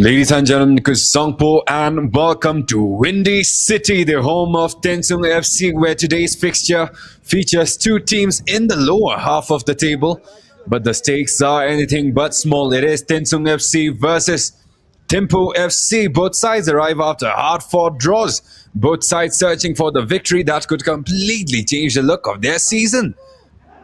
Ladies and gentlemen, THIMPHU and welcome to Windy City, the home of TENSUNG FC, where today's fixture features two teams in the lower half of the table. But the stakes are anything but small. It is TENSUNG FC versus THIMPHU FC. Both sides arrive after hard-fought draws. Both sides searching for the victory that could completely change the look of their season.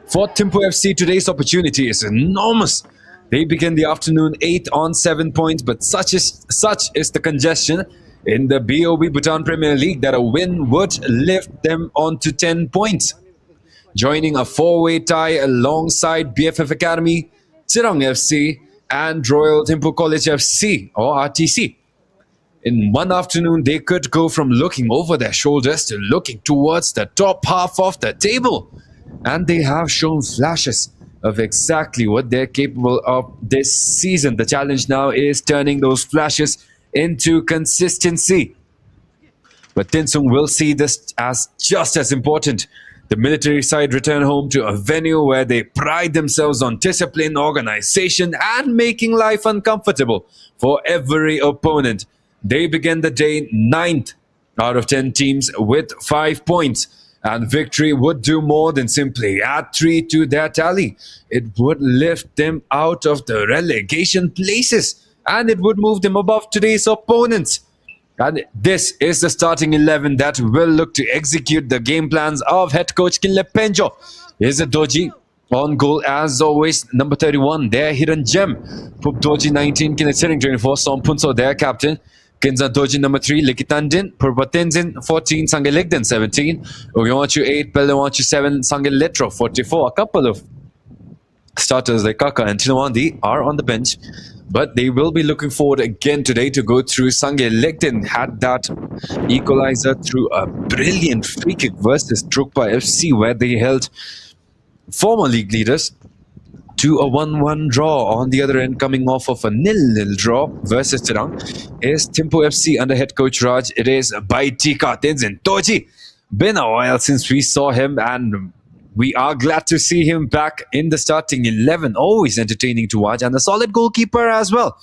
For THIMPHU FC, today's opportunity is enormous. They begin the afternoon 8 on 7 points, but such is the congestion in the BoB Bhutan Premier League that a win would lift them onto 10 points. Joining a four-way tie alongside BFF Academy, THIMPHU FC and Royal THIMPHU College FC or RTC. In one afternoon, they could go from looking over their shoulders to looking towards the top half of the table. And they have shown flashes of exactly what they're capable of this season. The challenge now is turning those flashes into consistency. But TENSUNG will see this as just as important. The military side return home to a venue where they pride themselves on discipline, organization, and making life uncomfortable for every opponent. They begin the day 9th out of 10 teams with 5 points. And victory would do more than simply add 3 to their tally. It would lift them out of the relegation places. And it would move them above today's opponents. And this is the starting 11 that will look to execute the game plans of head coach Kinle Penjo. Here's a Doji on goal as always. Number 31, their hidden gem. Pup Doji 19, Kinle Sering 24, Som Punso, their captain. Kinza Doji number 3, Likitandin, Purbatenzin 14, Sange Ligden 17, Ugyonchu 8, Pelewanchu 7, Sange Letro 44. A couple of starters like Kaka and Tinawandi are on the bench, but they will be looking forward again today to go through. Sange Ligden had that equalizer through a brilliant free kick versus Drukpa FC, where they held former league leaders to a 1-1 draw. On the other end, coming off of a 0-0 draw versus Tirang, is THIMPHU FC under head coach Raj. It is Baitika Tenzin Toji. Been a while since we saw him, and we are glad to see him back in the starting 11. Always entertaining to watch, and a solid goalkeeper as well.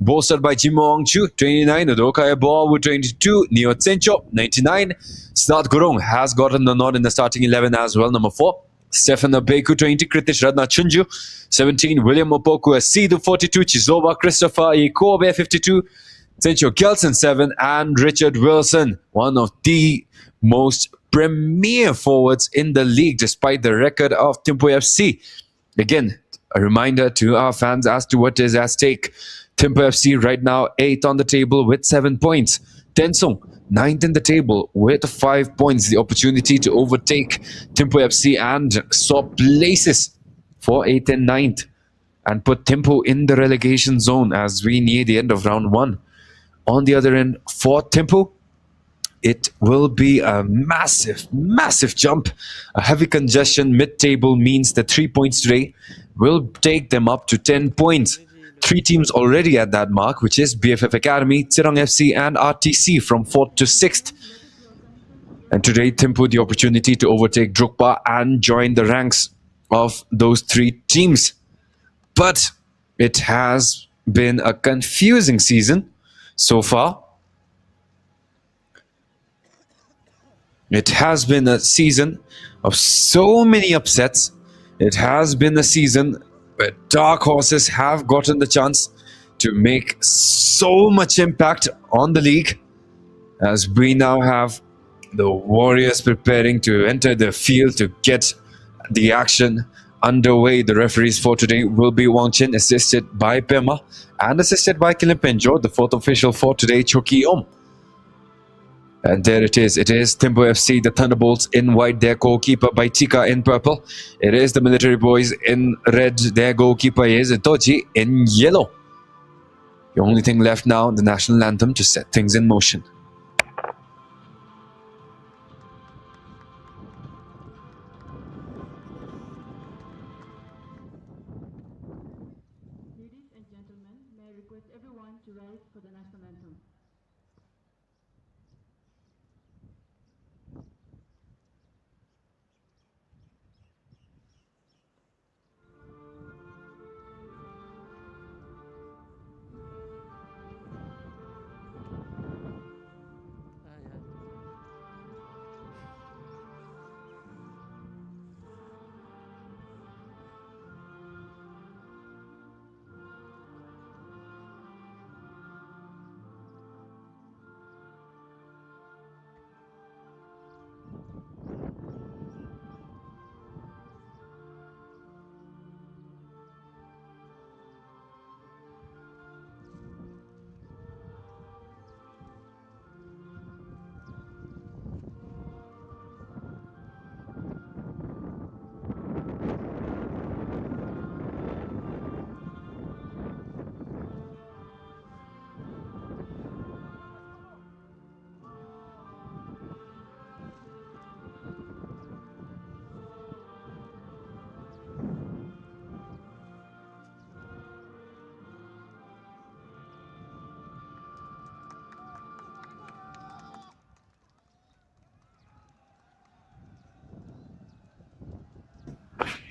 Bolstered by Jimong Chu, 29, Udoka Ebo, 22, Neo Tsencho, 99. Snat Gurung has gotten the nod in the starting 11 as well, number 4. Stefan Abeku, 20, Kritish Radna Chunju, 17, William Opoku, Asidu, 42, Chizoba Christopher, Ikobe, 52, Sencho Kelson, 7, and Richard Wilson, one of the most premier forwards in the league, despite the record of THIMPHU FC. Again, a reminder to our fans as to what is at stake. THIMPHU FC right now 8th on the table with 7 points. TENSUNG 9th in the table with 5 points. The opportunity to overtake THIMPHU FC and swap places for 8th and 9th and put THIMPHU in the relegation zone as we near the end of round 1. On the other end, for THIMPHU, it will be a massive jump. A heavy congestion mid-table means that 3 points today will take them up to 10 points. 3 teams already at that mark, which is BFF Academy, THIMPHU FC and RTC from 4th to 6th. And today, THIMPHU the opportunity to overtake Drukpa and join the ranks of those 3 teams. But it has been a confusing season so far. It has been a season of so many upsets. It has been a season where dark horses have gotten the chance to make so much impact on the league, as we now have the Warriors preparing to enter the field to get the action underway. The referees for today will be Wang Chin, assisted by Pema, and assisted by Kilimpenjo. The fourth official for today, Choki Om. And there it is. It is THIMPHU FC, the Thunderbolts in white, their goalkeeper by Tika in purple. It is the Military Boys in red, their goalkeeper is Toji in yellow. The only thing left now, the national anthem to set things in motion. Ladies and gentlemen, may I request everyone to rise for the national anthem.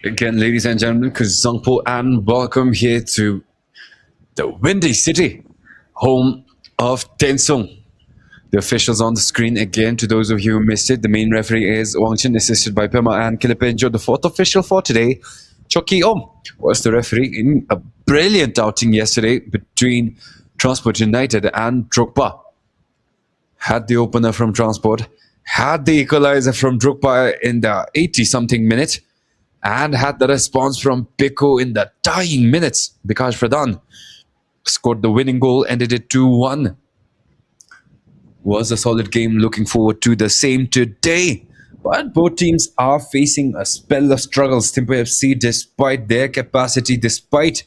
Again, ladies and gentlemen, Kuzangpo, and welcome here to the Windy City, home of TENSUNG. The officials on the screen again, to those of you who missed it, the main referee is Wang Chin, assisted by Pema and Kilimpenjo. The fourth official for today, Choki Om, was the referee in a brilliant outing yesterday between Transport United and Drogba. Had the opener from Transport, had the equalizer from Drogba in the 80-something minute, and had the response from Pico in the dying minutes. Bikash Pradhan scored the winning goal, ended it 2-1. Was a solid game. Looking forward to the same today. But both teams are facing a spell of struggles. THIMPHU FC, despite their capacity, despite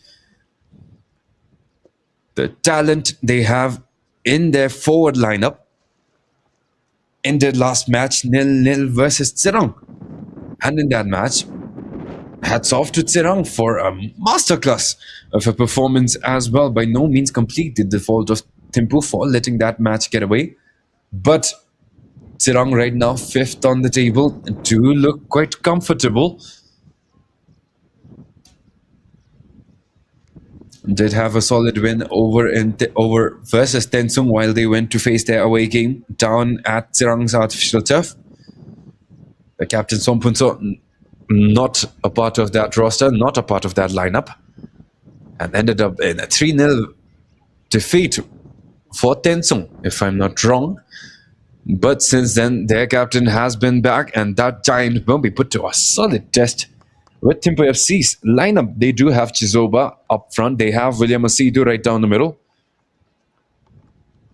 the talent they have in their forward lineup, ended last match 0-0 versus Tserang. And in that match, hats off to Tserang for a masterclass of a performance as well. By no means complete the default of THIMPHU for letting that match get away. But Tserang right now, fifth on the table, do look quite comfortable. Did have a solid win over versus TENSUNG while they went to face their away game down at Tserang's artificial turf. The captain Sompunso, not a part of that roster, not a part of that lineup, and ended up in a 3-0 defeat for TENSUNG, if I'm not wrong. But since then, their captain has been back, and that giant will be put to a solid test with THIMPHU FC's lineup. They do have Chizoba up front. They have William Asidu right down the middle.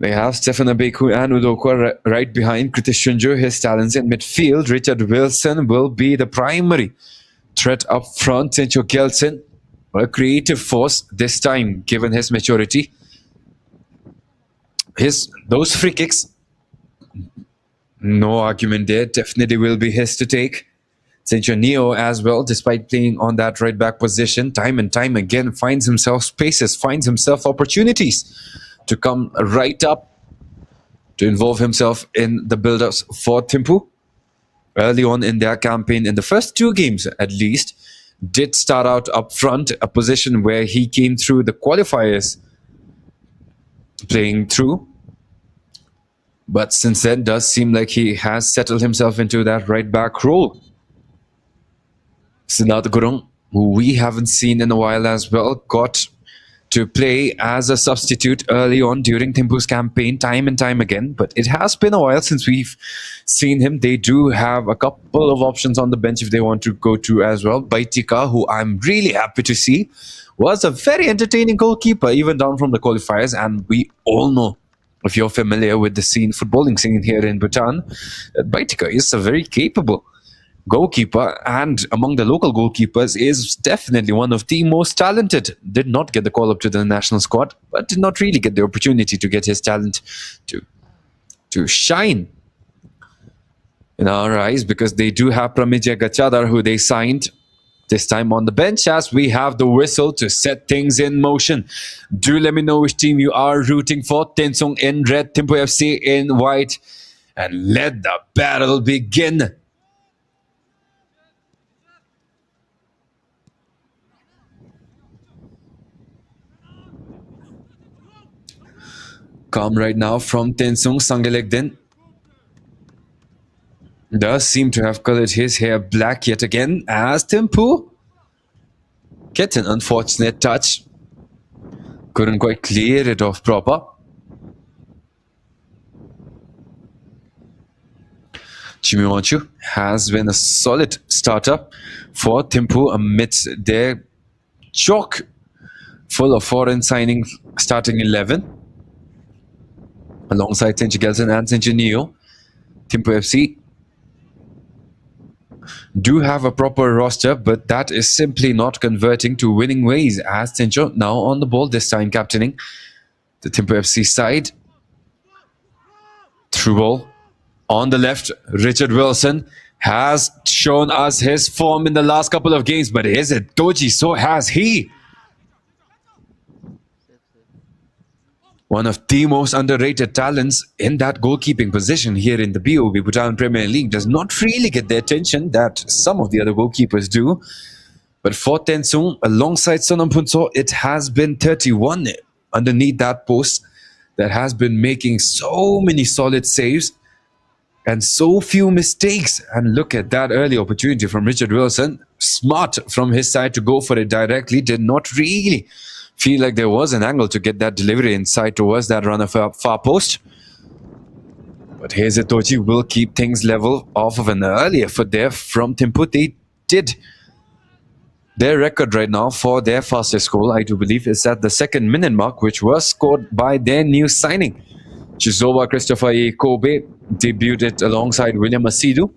They have Stefan Abeku and Udokwa right behind. Kritish Shunju, his talents in midfield. Richard Wilson will be the primary threat up front. Sencho Kelsen, a creative force this time, given his maturity. Those free kicks, no argument there, definitely will be his to take. Sencho Neo as well, despite playing on that right back position, time and time again, finds himself spaces, finds himself opportunities to come right up, to involve himself in the build-ups for THIMPHU. Early on in their campaign, in the first two games at least, did start out up front, a position where he came through the qualifiers playing through. But since then, does seem like he has settled himself into that right back role. Siddharth Gurung, who we haven't seen in a while as well, got to play as a substitute early on during THIMPHU's campaign time and time again. But it has been a while since we've seen him. They do have a couple of options on the bench if they want to go to as well. Baitika, who I'm really happy to see, was a very entertaining goalkeeper, even down from the qualifiers. And we all know, if you're familiar with the footballing scene here in Bhutan, that Baitika is a very capable goalkeeper, and among the local goalkeepers is definitely one of the most talented. Did not get the call up to the national squad, but did not really get the opportunity to get his talent to shine in our eyes, because they do have Pramijay Gachadar, who they signed this time on the bench, as we have the whistle to set things in motion. Do let me know which team you are rooting for. TENSUNG in red, THIMPHU FC in white, and let the battle begin. Calm right now from TENSUNG. Sangelekden does seem to have colored his hair black yet again, as THIMPHU get an unfortunate touch. Couldn't quite clear it off proper. Chimiwanchu has been a solid starter for THIMPHU amidst their chock full of foreign signing starting 11. Alongside Senchi Gelson and Senchi Neo, THIMPHU FC do have a proper roster, but that is simply not converting to winning ways, as Sencho now on the ball, this time captaining the THIMPHU FC side. Through ball on the left, Richard Wilson has shown us his form in the last couple of games, but is it Doji? So has he. One of the most underrated talents in that goalkeeping position here in the BoB, Bhutan Premier League, does not really get the attention that some of the other goalkeepers do. But for TENSUNG, alongside Sonampunso, it has been 31 underneath that post that has been making so many solid saves and so few mistakes. And look at that early opportunity from Richard Wilson. Smart from his side to go for it directly. Did not really feel like there was an angle to get that delivery inside towards that runner far post. But here's Itochi will keep things level off of an early effort there from THIMPHU. They did their record right now for their fastest goal, I do believe, is at the 2nd minute mark, which was scored by their new signing. Chizoba Christopher E. Kobe debuted alongside William Asidu,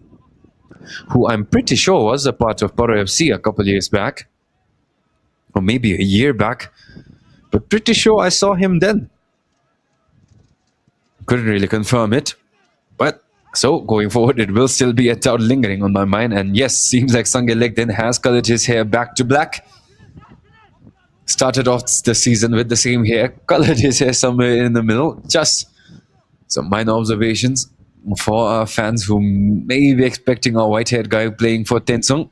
who I'm pretty sure was a part of Paro FC a couple years back, or maybe a year back, but pretty sure I saw him then. Couldn't really confirm it, but so going forward it will still be a doubt lingering on my mind. And yes, seems like Sangelekden has colored his hair back to black. Started off the season with the same hair, colored his hair somewhere in the middle. Just some minor observations for our fans who may be expecting a white-haired guy playing for TENSUNG.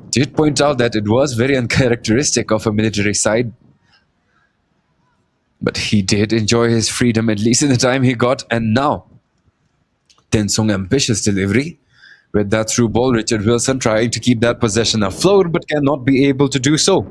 Did point out that it was very uncharacteristic of a military side, but he did enjoy his freedom, at least in the time he got. And now TENSUNG ambitious delivery with that through ball. Richard Wilson trying to keep that possession afloat, but cannot be able to do so.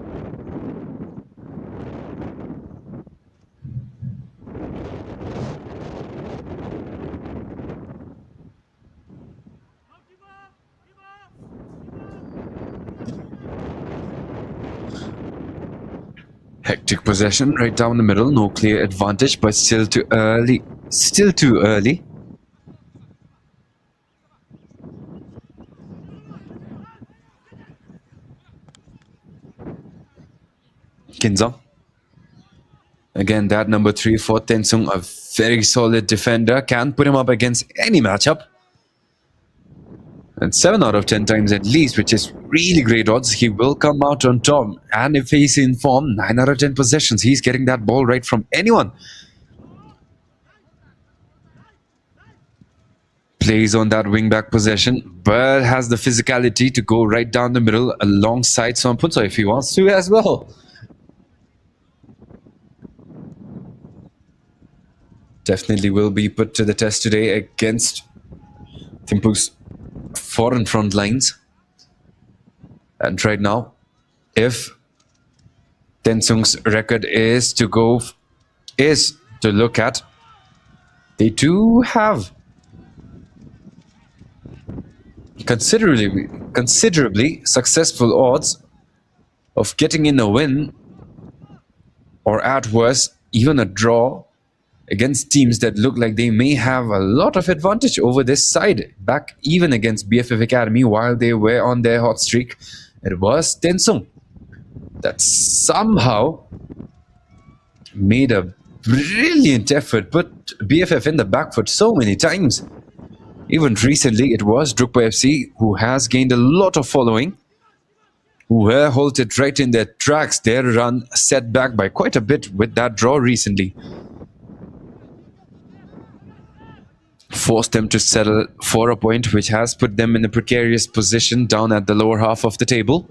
Hectic possession right down the middle, no clear advantage, but still too early. Still too early. Kinza. Again, that number 3 for TENSUNG, a very solid defender. Can put him up against any matchup. And 7 out of 10 times at least, which is really great odds, he will come out on top. And if he's in form, 9 out of 10 possessions, he's getting that ball right from anyone. Plays on that wing-back possession, but has the physicality to go right down the middle alongside Sompunso if he wants to as well. definitely will be put to the test today against THIMPHU's foreign front lines. And right now, if TENSUNG's record is to look at, they do have considerably successful odds of getting in a win, or at worst, even a draw against teams that look like they may have a lot of advantage over this side. Back even against BFF Academy while they were on their hot streak, it was TENSUNG that somehow made a brilliant effort, put BFF in the back foot so many times. Even recently, it was THIMPHU FC who has gained a lot of following, who were halted right in their tracks, their run set back by quite a bit with that draw recently. Forced them to settle for a point, which has put them in a precarious position down at the lower half of the table.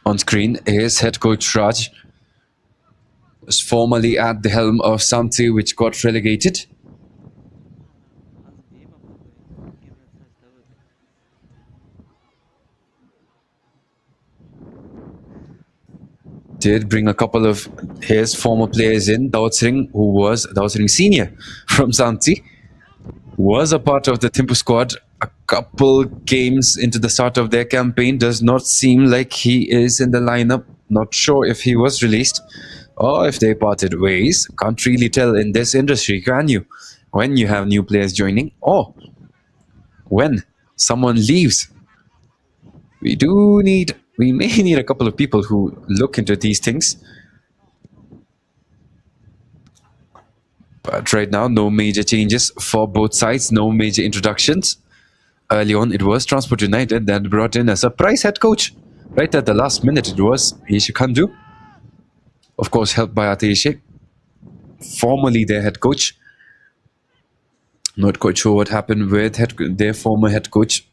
On screen is head coach Raj, was formerly at the helm of Samti, which got relegated. Did bring a couple of his former players in. Daud Singh Senior from Samti, was a part of the THIMPHU squad a couple games into the start of their campaign. Does not seem like he is in the lineup. Not sure if he was released or if they parted ways. Can't really tell in this industry, can you? When you have new players joining or when someone leaves. We may need a couple of people who look into these things. But right now, no major changes for both sides, no major introductions. Early on, it was Transport United that brought in a surprise head coach. Right at the last minute, it was Yeshe Khandu. Of course, helped by Ateshe, formerly their head coach. Not quite sure what happened with their former head coach,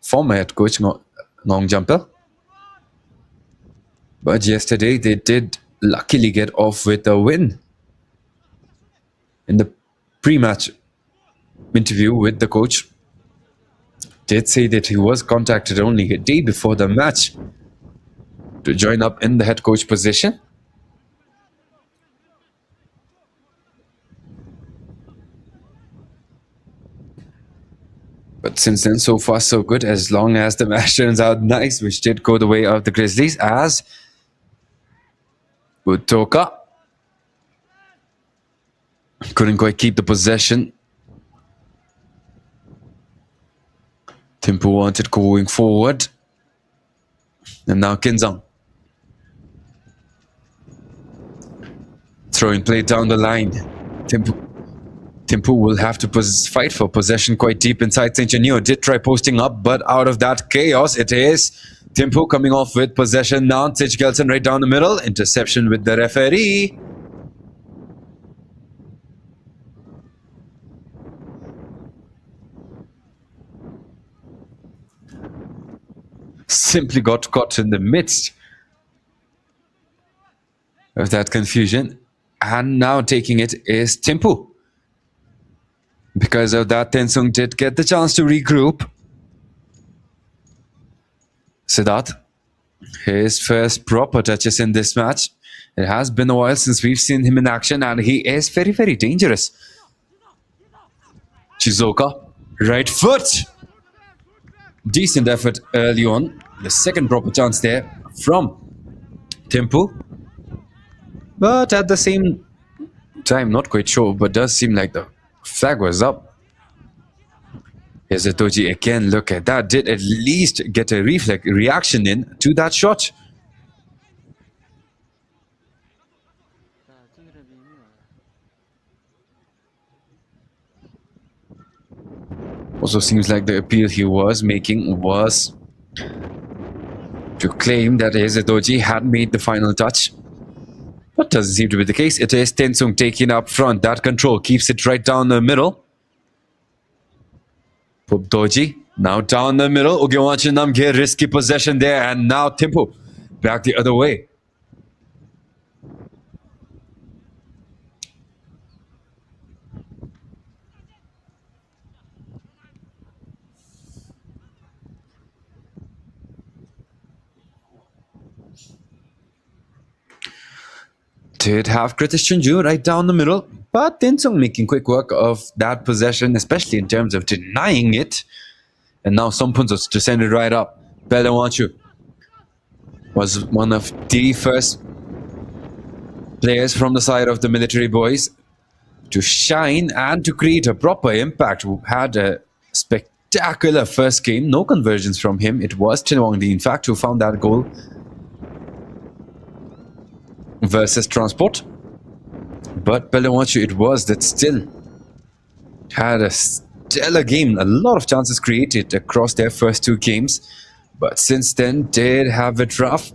Ngong Jampel. But yesterday, they did luckily get off with a win. In the pre-match interview with the coach, did say that he was contacted only a day before the match to join up in the head coach position. But since then, so far so good, as long as the match turns out nice, which did go the way of the Grizzlies, as Utoka couldn't quite keep the possession. THIMPHU wanted going forward. And now Kinzang. Throwing play down the line. THIMPHU will have to fight for possession quite deep inside. St. Janio did try posting up, but out of that chaos, it is THIMPHU coming off with possession now. Tej Gelson right down the middle. Interception with the referee. Simply got caught in the midst of that confusion. And now taking it is THIMPHU. Because of that, TENSUNG did get the chance to regroup. Siddharth, his first proper touches in this match. It has been a while since we've seen him in action, and he is very, very dangerous. Chizoka, right foot. Decent effort early on. The second proper chance there from THIMPHU. But at the same time, not quite sure, but does seem like the flag was up. Here's Itoji again. Look at that. Did at least get a reaction in to that shot. Also seems like the appeal he was making was to claim that Hezetoji had made the final touch. But doesn't seem to be the case. It is TENSUNG taking up front. That control keeps it right down the middle. Pupdoji now down the middle. Ugewachi Namge risky possession there, and now THIMPHU back the other way. Did have Kritish Chunju right down the middle, but TENSUNG making quick work of that possession, especially in terms of denying it. And now Sompunsos to send it right up. Belewanchu was one of the first players from the side of the military boys to shine and to create a proper impact. Who had a spectacular first game. No conversions from him. It was Chinwangdi, in fact, who found that goal versus Transport. But Belewanchu it was that still had a stellar game. A lot of chances created across their first two games. But since then, did have it rough.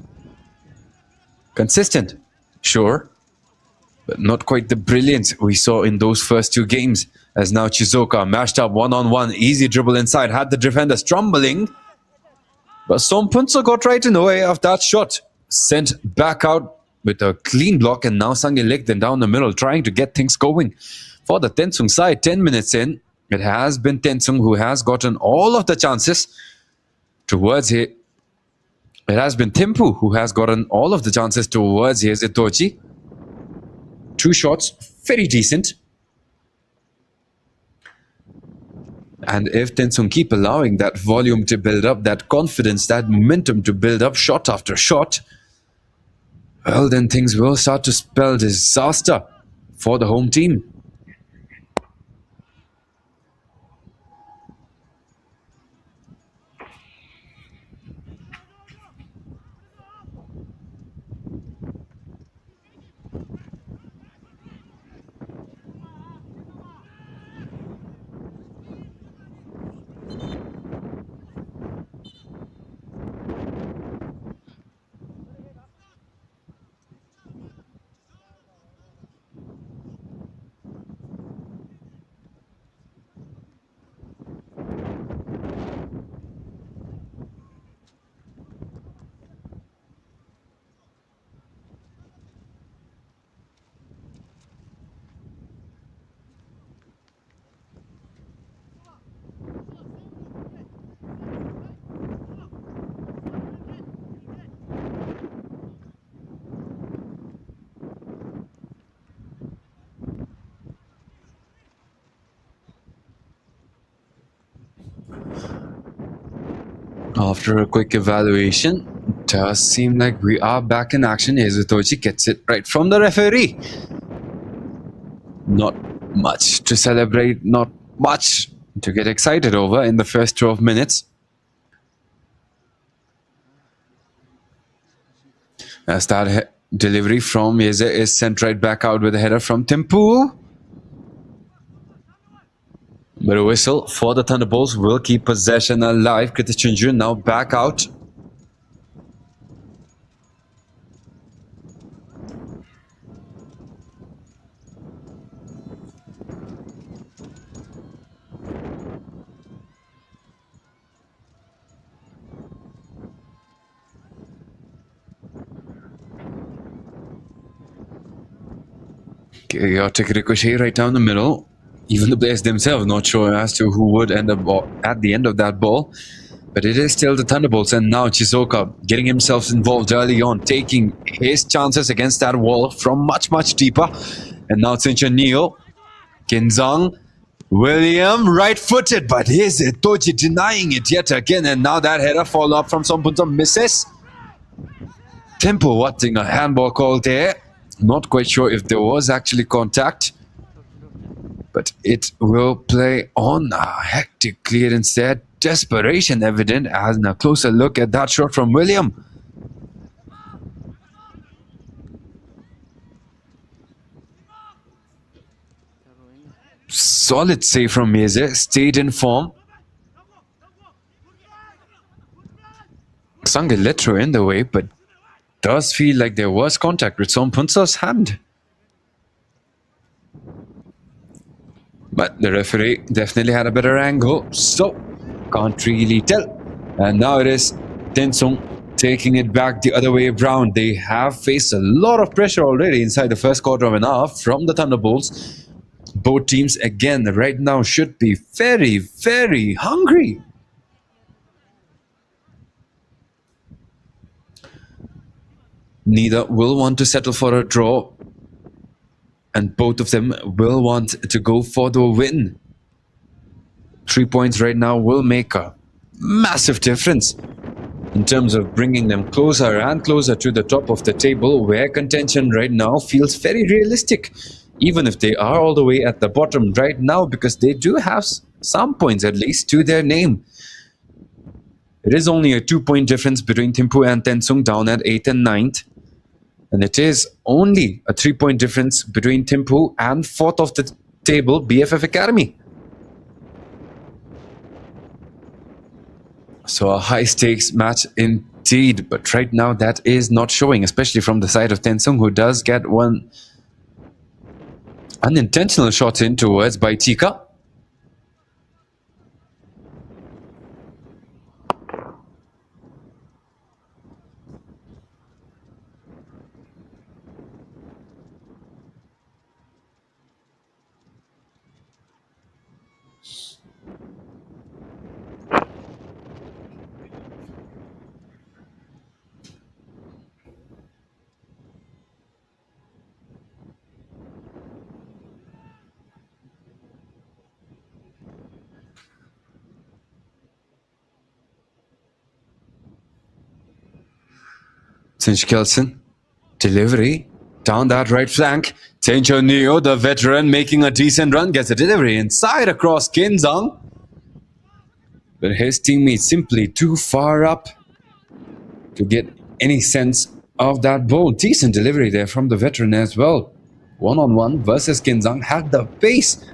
Consistent, sure. But not quite the brilliance we saw in those first two games. As now Chizoka mashed up one-on-one. Easy dribble inside. Had the defender stumbling. But Sompunso got right in the way of that shot. Sent back out with a clean block, and now Sangye Lekden down the middle trying to get things going for the TENSUNG side. 10 minutes in, it has been TENSUNG who has gotten all of the chances towards it. It has been THIMPHU who has gotten all of the chances towards Hezetoji. Two shots, very decent. And if TENSUNG keep allowing that volume to build up, that confidence, that momentum to build up shot after shot, well, then things will start to spell disaster for the home team. After a quick evaluation, it does seem like we are back in action. Hezetoji gets it right from the referee. Not much to celebrate, not much to get excited over in the first 12 minutes. As that delivery from Yeze is sent right back out with a header from THIMPHU. But a whistle for the Thunderbolts will keep possession alive. Kritish Chunju now back out. Chaotic ricochet right down the middle. Even the players themselves not sure as to who would end up at the end of that ball. But it is still the Thunderbolts, and now Chizoka getting himself involved early on, taking his chances against that wall from much, much deeper. And now Tsincha Neo, Kinzang, William, right-footed, but here's Itoji denying it yet again. And now that header follow-up from Sompunso misses. THIMPHU watching a handball call there. Not quite sure if there was actually contact. But it will play on. A hectic clearance there. Desperation evident as a closer look at that shot from William. Solid save from Meze. Stayed in form. Sang let throw in the way, but does feel like there was contact with Sompunsa's hand. But the referee definitely had a better angle, so can't really tell. And now it is Tensung taking it back the other way around. They have faced a lot of pressure already inside the first quarter of an half from the Thunderbolts. Both teams, again, right now should be very, very hungry. Neither will want to settle for a draw, and both of them will want to go for the win. 3 points right now will make a massive difference in terms of bringing them closer and closer to the top of the table, where contention right now feels very realistic, even if they are all the way at the bottom right now, because they do have some points at least to their name. It is only a 2-point difference between THIMPHU and TENSUNG down at 8th and 9th. And it is only a 3-point difference between THIMPHU and 4th of the table, BFF Academy. So a high-stakes match indeed, but right now that is not showing, especially from the side of TENSUNG, who does get one unintentional shot in towards by Tika. Sinch Kelson, delivery down that right flank. Tencho Neo, the veteran, making a decent run, gets a delivery inside across Kinzang. But his teammate simply too far up to get any sense of that ball. Decent delivery there from the veteran as well. One-on-one versus Kinzang, had the pace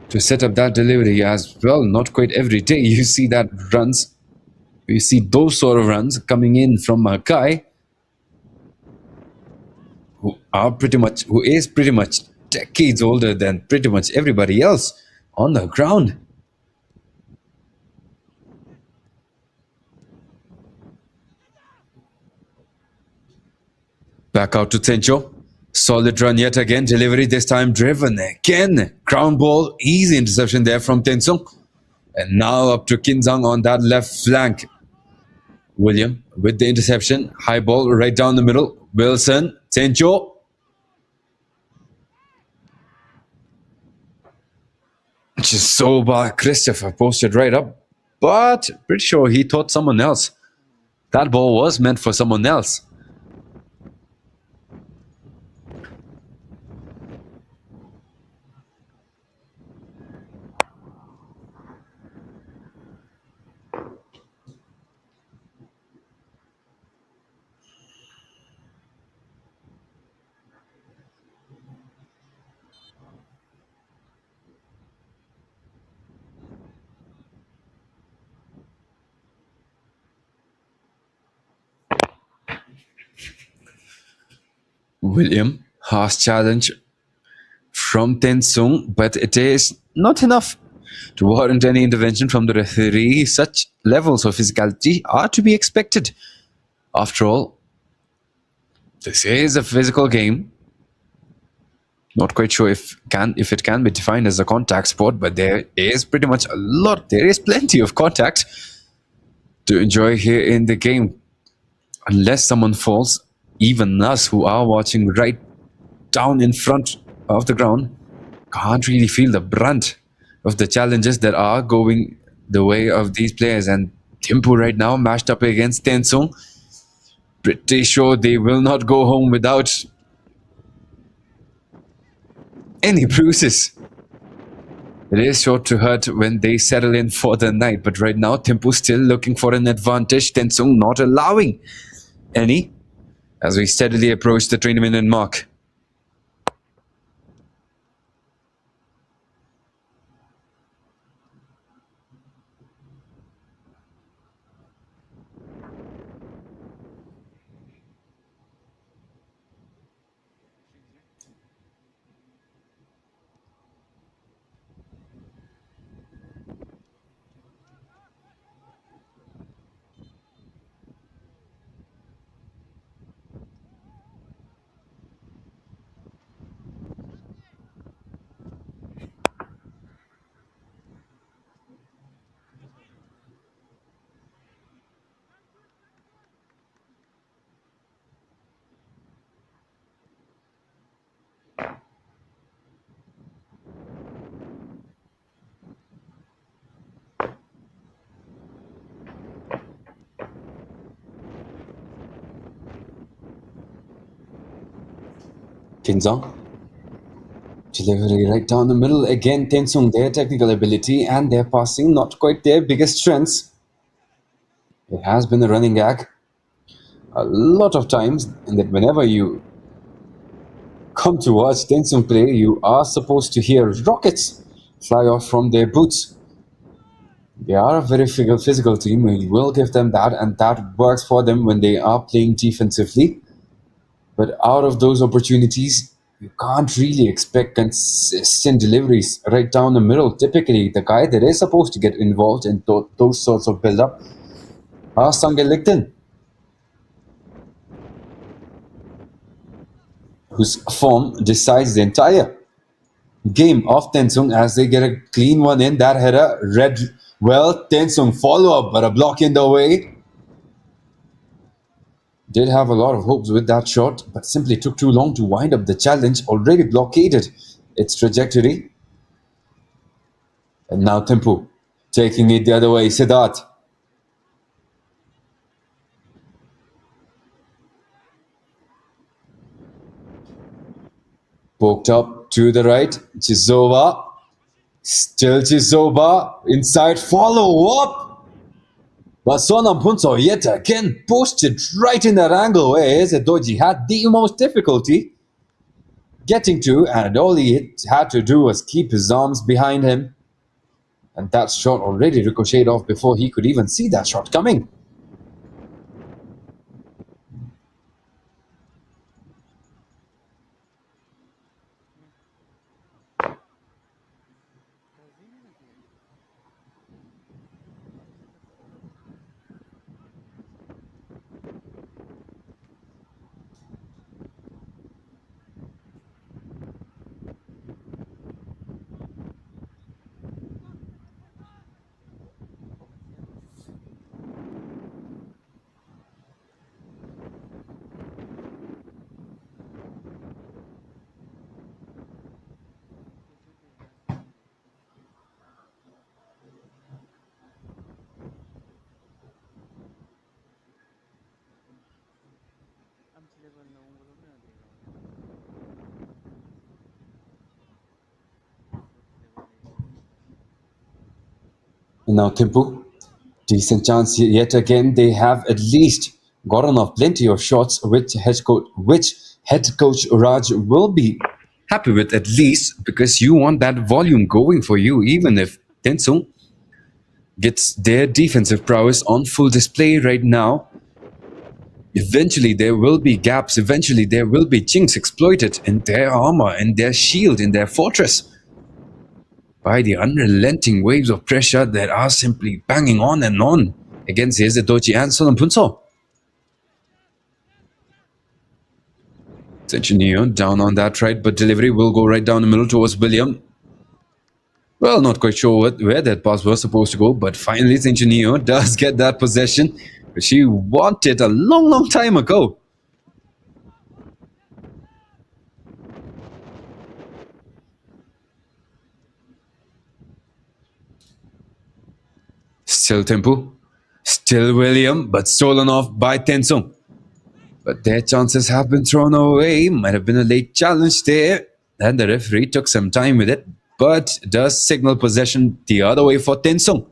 to set up that delivery as well. Not quite every day you see that runs. You see those sort of runs coming in from a guy who is pretty much decades older than pretty much everybody else on the ground. Back out to Tencho. Solid run yet again. Delivery this time driven again. Ground ball. Easy interception there from Tensung. And now up to Kinzang on that left flank. William with the interception. High ball right down the middle. Wilson. Tencho. Just so bad. Christopher posted right up. But pretty sure he thought someone else. That ball was meant for someone else. William, harsh challenge from Tensung, but it is not enough to warrant any intervention from the referee. Such levels of physicality are to be expected. After all, this is a physical game. Not quite sure if it can be defined as a contact sport, but there is pretty much a lot. There is plenty of contact to enjoy here in the game. Unless someone falls, even us who are watching right down in front of the ground can't really feel the brunt of the challenges that are going the way of these players. And THIMPHU right now matched up against Tensung. Pretty sure they will not go home without any bruises. It is sure to hurt when they settle in for the night, but right now THIMPHU still looking for an advantage. Tensung not allowing any as we steadily approach the 20-minute mark. TENSUNG. Delivery right down the middle. Again, TENSUNG, their technical ability and their passing, not quite their biggest strengths. It has been a running gag a lot of times, and that whenever you come to watch TENSUNG play, you are supposed to hear rockets fly off from their boots. They are a very physical team. We will give them that, and that works for them when they are playing defensively. But out of those opportunities, you can't really expect consistent deliveries right down the middle. Typically, the guy that is supposed to get involved in those sorts of build-up are Sangelikten, whose form decides the entire game of TENSUNG as they get a clean one in. That header read well. TENSUNG follow-up, but a block in the way. Did have a lot of hopes with that shot, but simply took too long to wind up the challenge. Already blockaded its trajectory. And now THIMPHU taking it the other way. Siddharth. Poked up to the right. Chisova. Still Chisova. Inside follow-up. But Sonam yet again posted right in that angle where Ezedoji had the most difficulty getting to, and all he had to do was keep his arms behind him. And that shot already ricocheted off before he could even see that shot coming. And now THIMPHU, decent chance yet again. They have at least gotten off plenty of shots, which head coach Raj will be happy with at least, because you want that volume going for you, even if TENSUNG gets their defensive prowess on full display right now. Eventually there will be gaps, eventually there will be chinks exploited in their armor, in their shield, in their fortress, by the unrelenting waves of pressure that are simply banging on and on against Ezedoji and Sonam. Centurion down on that right, but delivery will go right down the middle towards William. Well, not quite sure where that pass was supposed to go, but finally Centurion does get that possession, which he wanted a long time ago. Still THIMPHU, still William, but stolen off by TENSUNG. But their chances have been thrown away. Might have been a late challenge there, and the referee took some time with it, but does signal possession the other way for TENSUNG.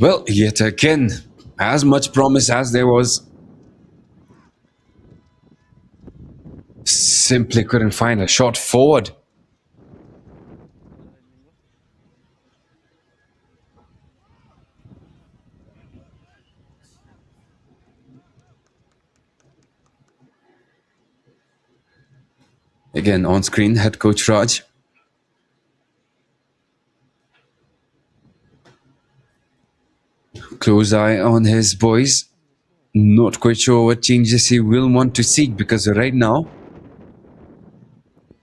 Well, yet again, as much promise as there was, simply couldn't find a shot forward. Again, on screen, head coach Raj. Close eye on his boys. Not quite sure what changes he will want to seek, because right now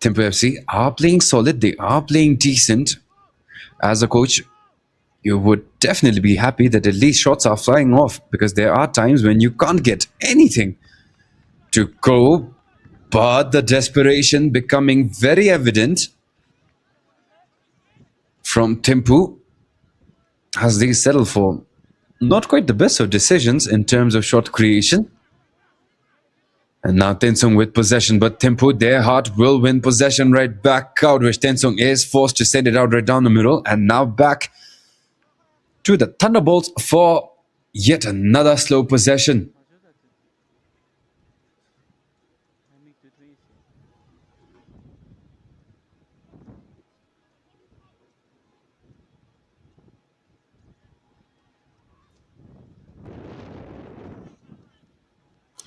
THIMPHU FC are playing solid, they are playing decent. As a coach, you would definitely be happy that at least shots are flying off, because there are times when you can't get anything to go, but the desperation becoming very evident from THIMPHU as they settle for not quite the best of decisions in terms of shot creation. And now TENSUNG with possession, but THIMPHU, their heart will win possession right back out, which TENSUNG is forced to send it out right down the middle. And now back to the Thunderbolts for yet another slow possession.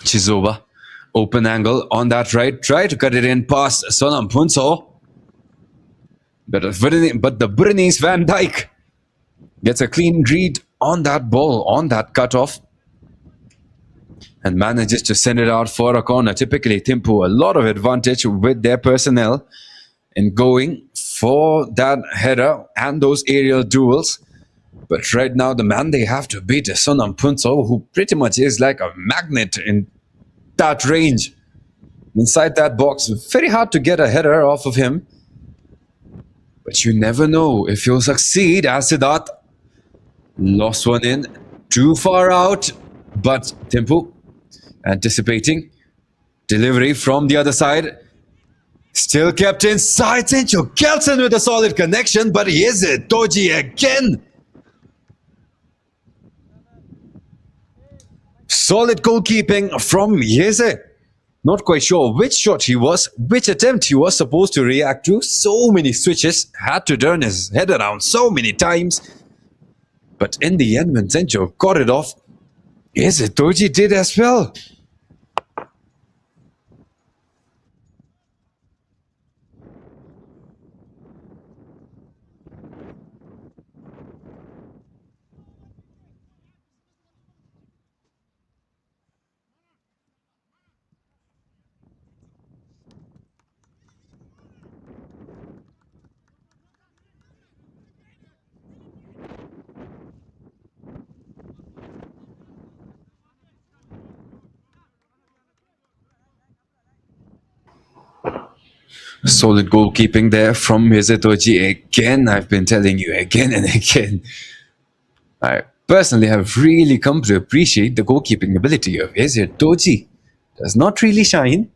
Chizoba, open angle on that right, try to cut it in past Sonam Punso. But the Bhutanese Van Dijk gets a clean read on that ball, on that cutoff, and manages to send it out for a corner. Typically, THIMPHU, a lot of advantage with their personnel in going for that header and those aerial duels. But right now, the man they have to beat is Sonam Punso, who pretty much is like a magnet in that range. Inside that box, very hard to get a header off of him. But you never know if you'll succeed, as Siddharth lost one in, too far out. But THIMPHU anticipating delivery from the other side. Still kept inside. Sencho Kelson with a solid connection, but is it Toji again? Solid goalkeeping from Yeze. Not quite sure which shot he was, which attempt he was supposed to react to. So many switches, had to turn his head around so many times. But in the end, when Sencho got it off, Yeze Toji did as well. Solid goalkeeping there from Mizetoji again. I've been telling you again and again. I personally have really come to appreciate the goalkeeping ability of Mizetoji. Does not really shine,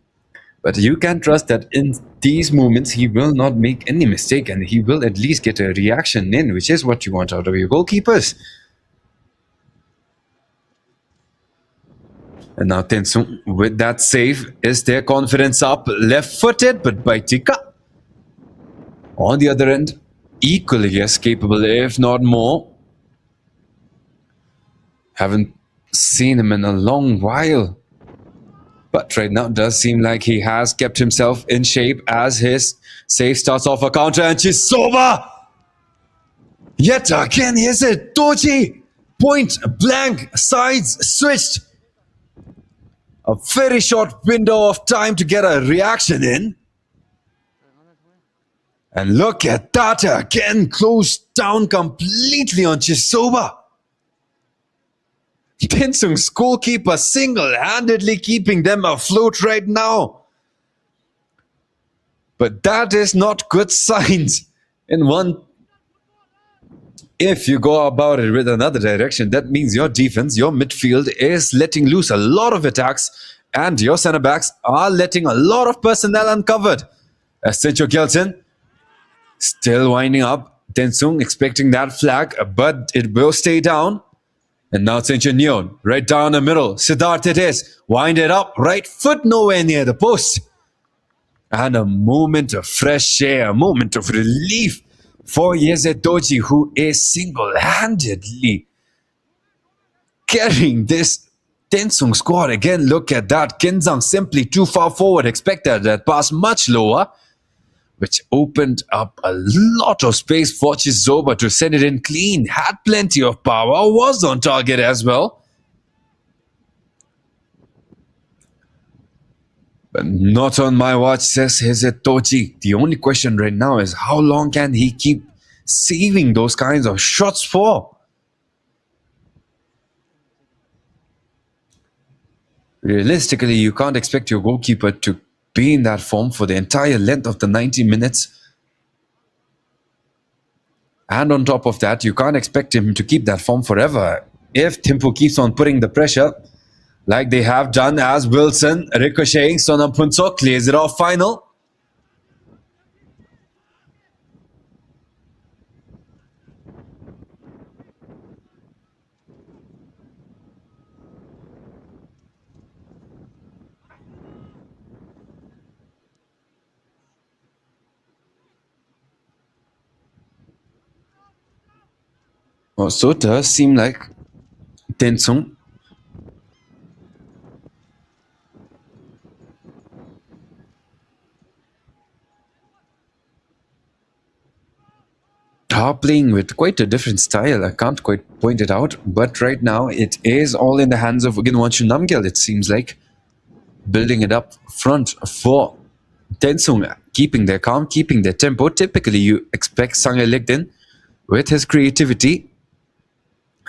but you can trust that in these moments he will not make any mistake and he will at least get a reaction in, which is what you want out of your goalkeepers. And now TENSUNG with that save. Is their confidence up? Left-footed, but by Tika. On the other end, equally as capable, if not more. Haven't seen him in a long while. But right now it does seem like he has kept himself in shape as his save starts off a counter, and Chizoba! Yet again, here's it. Toji! Point blank, sides switched. A very short window of time to get a reaction in. And look at that again, closed down completely on Chizoba. TENSUNG's goalkeeper single-handedly keeping them afloat right now. But that is not good signs. If you go about it with another direction, that means your defense, your midfield is letting loose a lot of attacks, and your center backs are letting a lot of personnel uncovered. As Sencho Kelson still winding up. TENSUNG expecting that flag, but it will stay down. And now Sencho Neon, right down the middle. Siddharth it is. Wind it up. Right foot nowhere near the post. And a moment of fresh air, a moment of relief for Yezetoji, who is single-handedly carrying this TENSUNG squad. Again, look at that. Kinzang simply too far forward. Expected that pass much lower, which opened up a lot of space for Chizoba to send it in clean. Had plenty of power, was on target as well. But not on my watch, says Hizetoji. The only question right now is how long can he keep saving those kinds of shots for? Realistically, you can't expect your goalkeeper to be in that form for the entire length of the 90 minutes. And on top of that, you can't expect him to keep that form forever. If THIMPHU keeps on putting the pressure, like they have done, as Wilson ricocheting, Sonapunso clears it off final. Also, it does seem like TENSUNG are playing with quite a different style. I can't quite point it out, but right now it is all in the hands of Ginwanshu Namgyal, it seems like. Building it up front for TENSUNG, keeping their calm, keeping their tempo. Typically, you expect Sangye Legden, with his creativity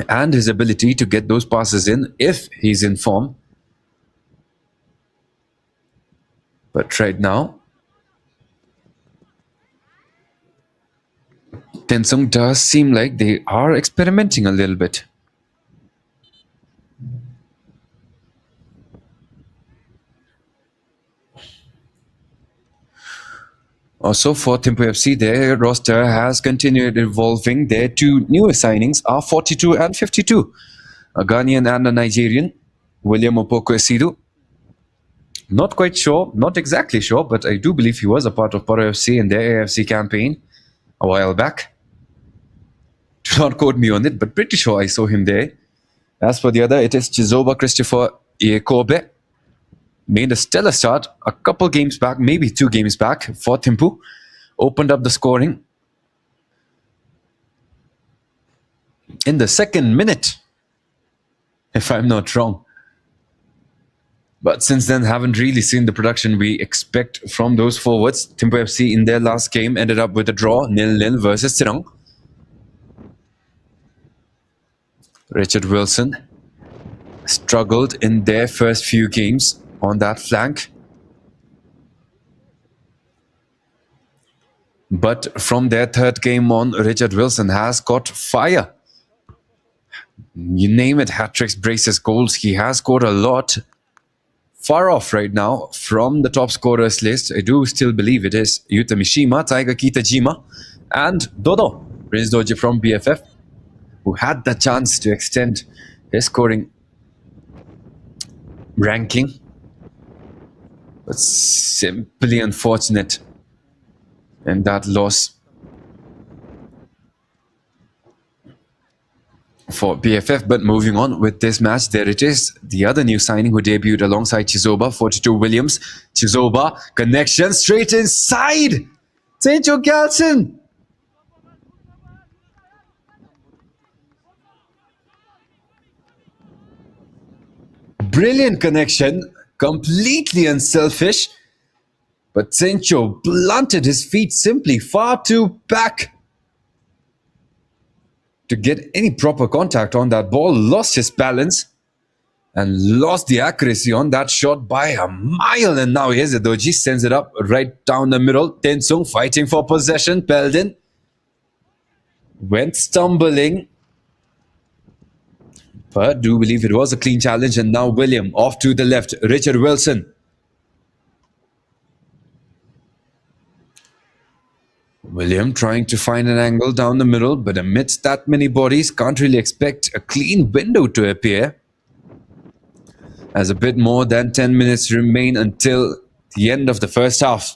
and his ability to get those passes in if he's in form. But right now, TENSUNG does seem like they are experimenting a little bit. Also for THIMPHU FC, their roster has continued evolving. Their two newest signings are 42 and 52. A Ghanaian and a Nigerian, William Opoko Esidu. Not quite sure, not exactly sure, but I do believe he was a part of Paro FC in their AFC campaign a while back. Do not quote me on it, but pretty sure I saw him there. As for the other, it is Chizoba Christopher Iekobe. Made a stellar start a couple games back, maybe 2 games back for THIMPHU. Opened up the scoring in the second minute, if I'm not wrong. But since then, haven't really seen the production we expect from those forwards. THIMPHU FC in their last game ended up with a draw, 0-0 versus Tirang. Richard Wilson struggled in their first few games on that flank. But from their third game on, Richard Wilson has got fire. You name it, hat-tricks, braces, goals. He has scored a lot. Far off right now from the top scorers list. I do still believe it is Yuta Mishima, Taiga Kitajima, and Dodo, Prince Doji from BFF, who had the chance to extend his scoring ranking. But simply unfortunate in that loss for BFF. But moving on with this match, there it is. The other new signing who debuted alongside Chizoba, 42 Williams. Chizoba, connection straight inside. Sancho Galson. Brilliant connection, completely unselfish. But Sancho blunted his feet simply far too back to get any proper contact on that ball. Lost his balance and lost the accuracy on that shot by a mile. And now here's Adoji, sends it up right down the middle. TENSUNG fighting for possession. Peldin went stumbling, but do believe it was a clean challenge. And now William off to the left. Richard Wilson. William trying to find an angle down the middle, but amidst that many bodies, can't really expect a clean window to appear, as a bit more than 10 minutes remain until the end of the first half.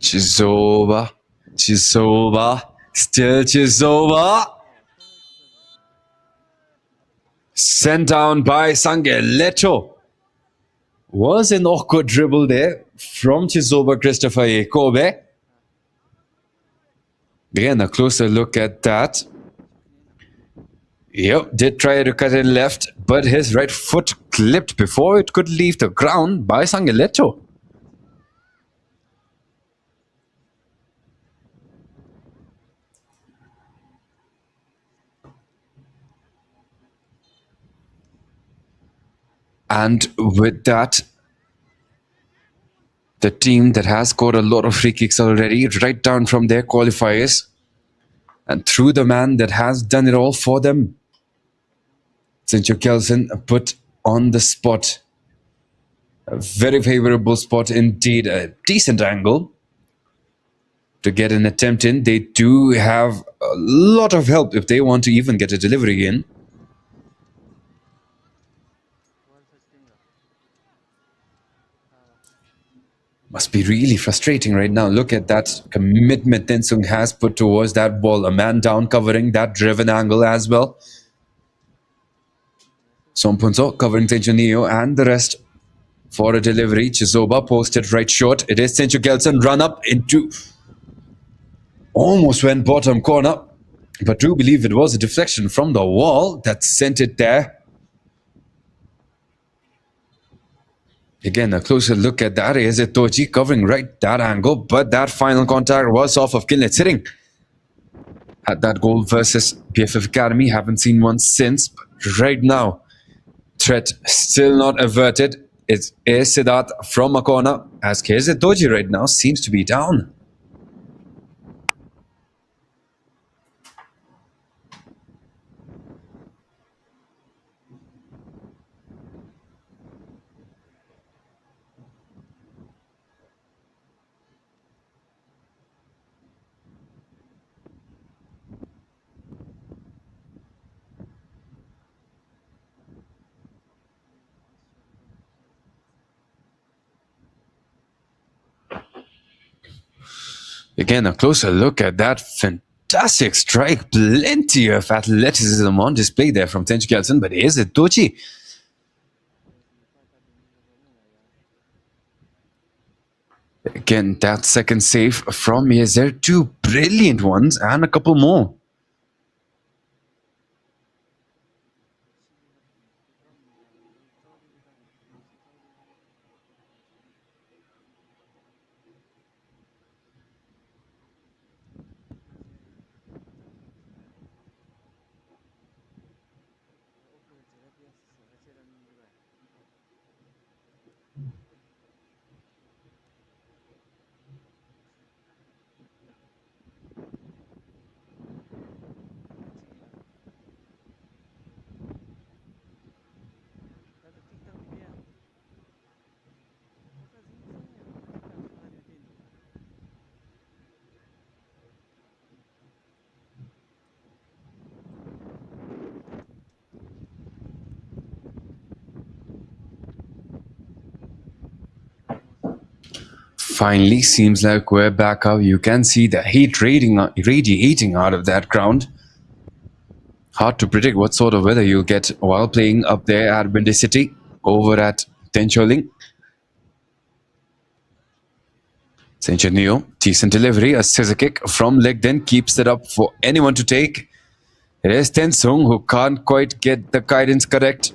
Chizoba, Chizoba, still Chizoba. Sent down by Sangaleto. Was an awkward dribble there from Chizoba Christopher Kobe. Again, a closer look at that. Yep, did try to cut it left, but his right foot clipped before it could leave the ground by Sangaleto. And with that, the team that has scored a lot of free kicks already, right down from their qualifiers, and through the man that has done it all for them, THIMPHU Kelson put on the spot. A very favorable spot indeed, a decent angle to get an attempt in. They do have a lot of help if they want to even get a delivery in. Must be really frustrating right now. Look at that commitment TENSUNG has put towards that ball. A man down covering that driven angle as well. Sompunso covering THIMPHU and the rest for a delivery. Chizoba posted right short. It is THIMPHU Kelson run up into... Almost went bottom corner. But do believe it was a deflection from the wall that sent it there. Again, a closer look at that. Is it Toji covering right that angle, but that final contact was off of Kinlet sitting. Had that goal versus PFF Academy, haven't seen one since, but right now, threat still not averted. It is Siddharth from a corner, as KZ Toji right now seems to be down. Again, a closer look at that fantastic strike. Plenty of athleticism on display there from THIMPHU Kelson, but is it Toji? Again, that second save from Yezer, two brilliant ones and a couple more. Finally, seems like we're back up. You can see the heat radiating out of that ground. Hard to predict what sort of weather you'll get while playing up there at Windy City over at Tencholing. THIMPHU, decent delivery, a scissor kick from leg, then keeps it up for anyone to take. It is TENSUNG who can't quite get the guidance correct.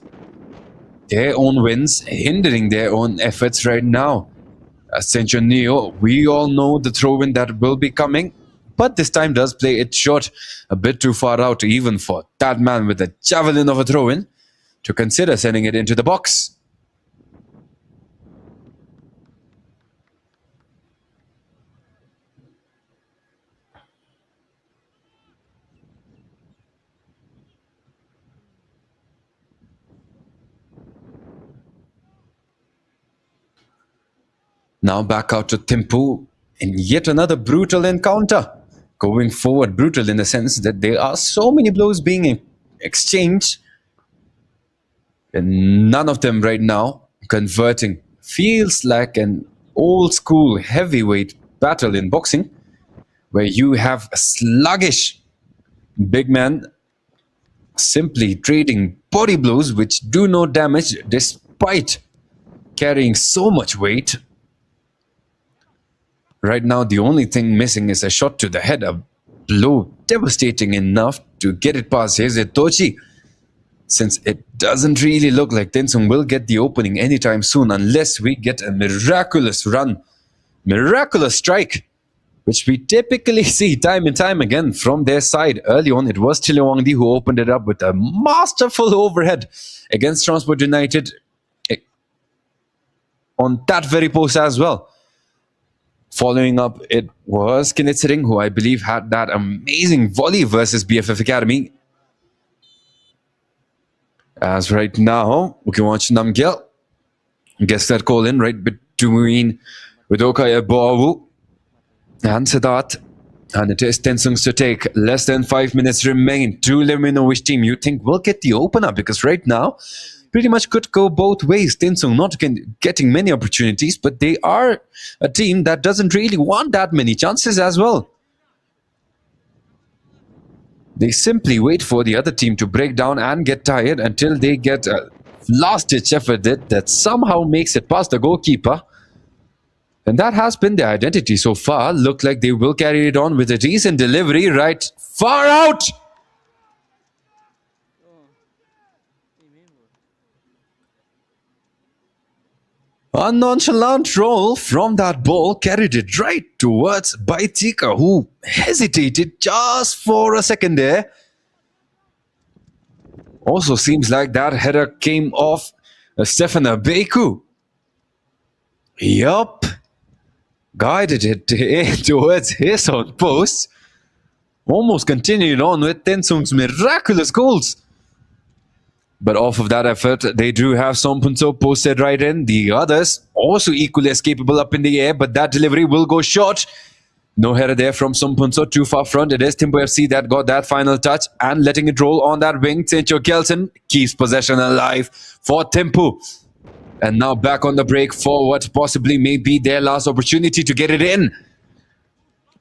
Their own wins, hindering their own efforts right now. THIMPHU, we all know the throw-in that will be coming, but this time does play it short, a bit too far out even for that man with a javelin of a throw-in to consider sending it into the box. Now back out to THIMPHU in yet another brutal encounter. Going forward, brutal in the sense that there are so many blows being exchanged, and none of them right now converting. Feels like an old school heavyweight battle in boxing, where you have a sluggish big man simply trading body blows which do no damage despite carrying so much weight. Right now, the only thing missing is a shot to the head, a blow devastating enough to get it past Tochi. Since it doesn't really look like TENSUNG will get the opening anytime soon unless we get a miraculous run, miraculous strike, which we typically see time and time again from their side. Early on, it was Chilewangdi who opened it up with a masterful overhead against Transport United on that very post as well. Following up, it was Kinitsering who I believe had that amazing volley versus BFF Academy. As right now, we can watch Namgyal. Guess that call in right between Widokaya BoB and Siddharth. And it is TENSUNG to take. Less than 5 minutes remain. Do let me know which team you think will get the opener, because right now, pretty much could go both ways. TENSUNG not getting many opportunities, but they are a team that doesn't really want that many chances as well. They simply wait for the other team to break down and get tired until they get a last-ditch effort that somehow makes it past the goalkeeper. And that has been their identity so far. Look like they will carry it on with a decent delivery right far out. A nonchalant roll from that ball carried it right towards Baitika, who hesitated just for a second there. Also seems like that header came off Stefan Beku. Yup. Guided it towards his own post. Almost continued on with TENSUNG's miraculous goals. But off of that effort, they do have Sompunso posted right in. The others also equally as capable up in the air, but that delivery will go short. No header there from Sompunso, too far front. It is THIMPHU FC that got that final touch and letting it roll on that wing. Sencho Kelson keeps possession alive for THIMPHU. And now back on the break for what possibly may be their last opportunity to get it in.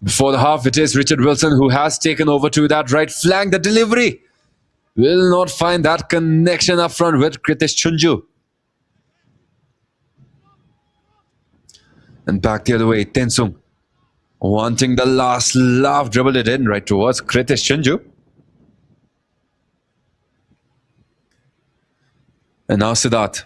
Before the half, it is Richard Wilson who has taken over to that right flank. The delivery will not find that connection up front with Kritish Chunju. And back the other way, TENSUNG wanting the last laugh, dribbled it in right towards Kritish Chunju. And now Siddharth.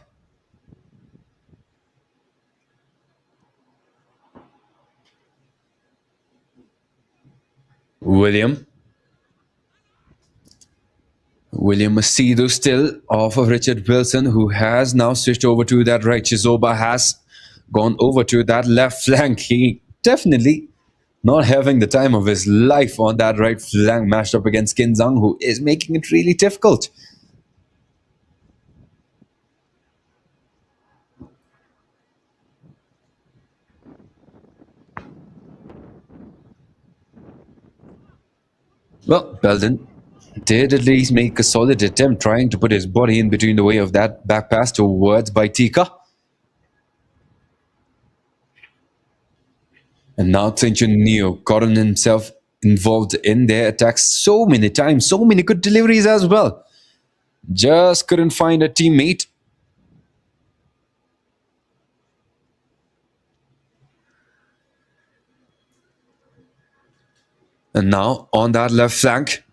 William Macedo still off of Richard Wilson, who has now switched over to that right. Chizoba has gone over to that left flank. He definitely not having the time of his life on that right flank, matched up against Kinzang, who is making it really difficult. Well, Belden did at least make a solid attempt trying to put his body in between the way of that back pass towards Baitika. And now Tsinchun Neo gotten himself involved in their attacks so many times, so many good deliveries as well. Just couldn't find a teammate. And now on that left flank.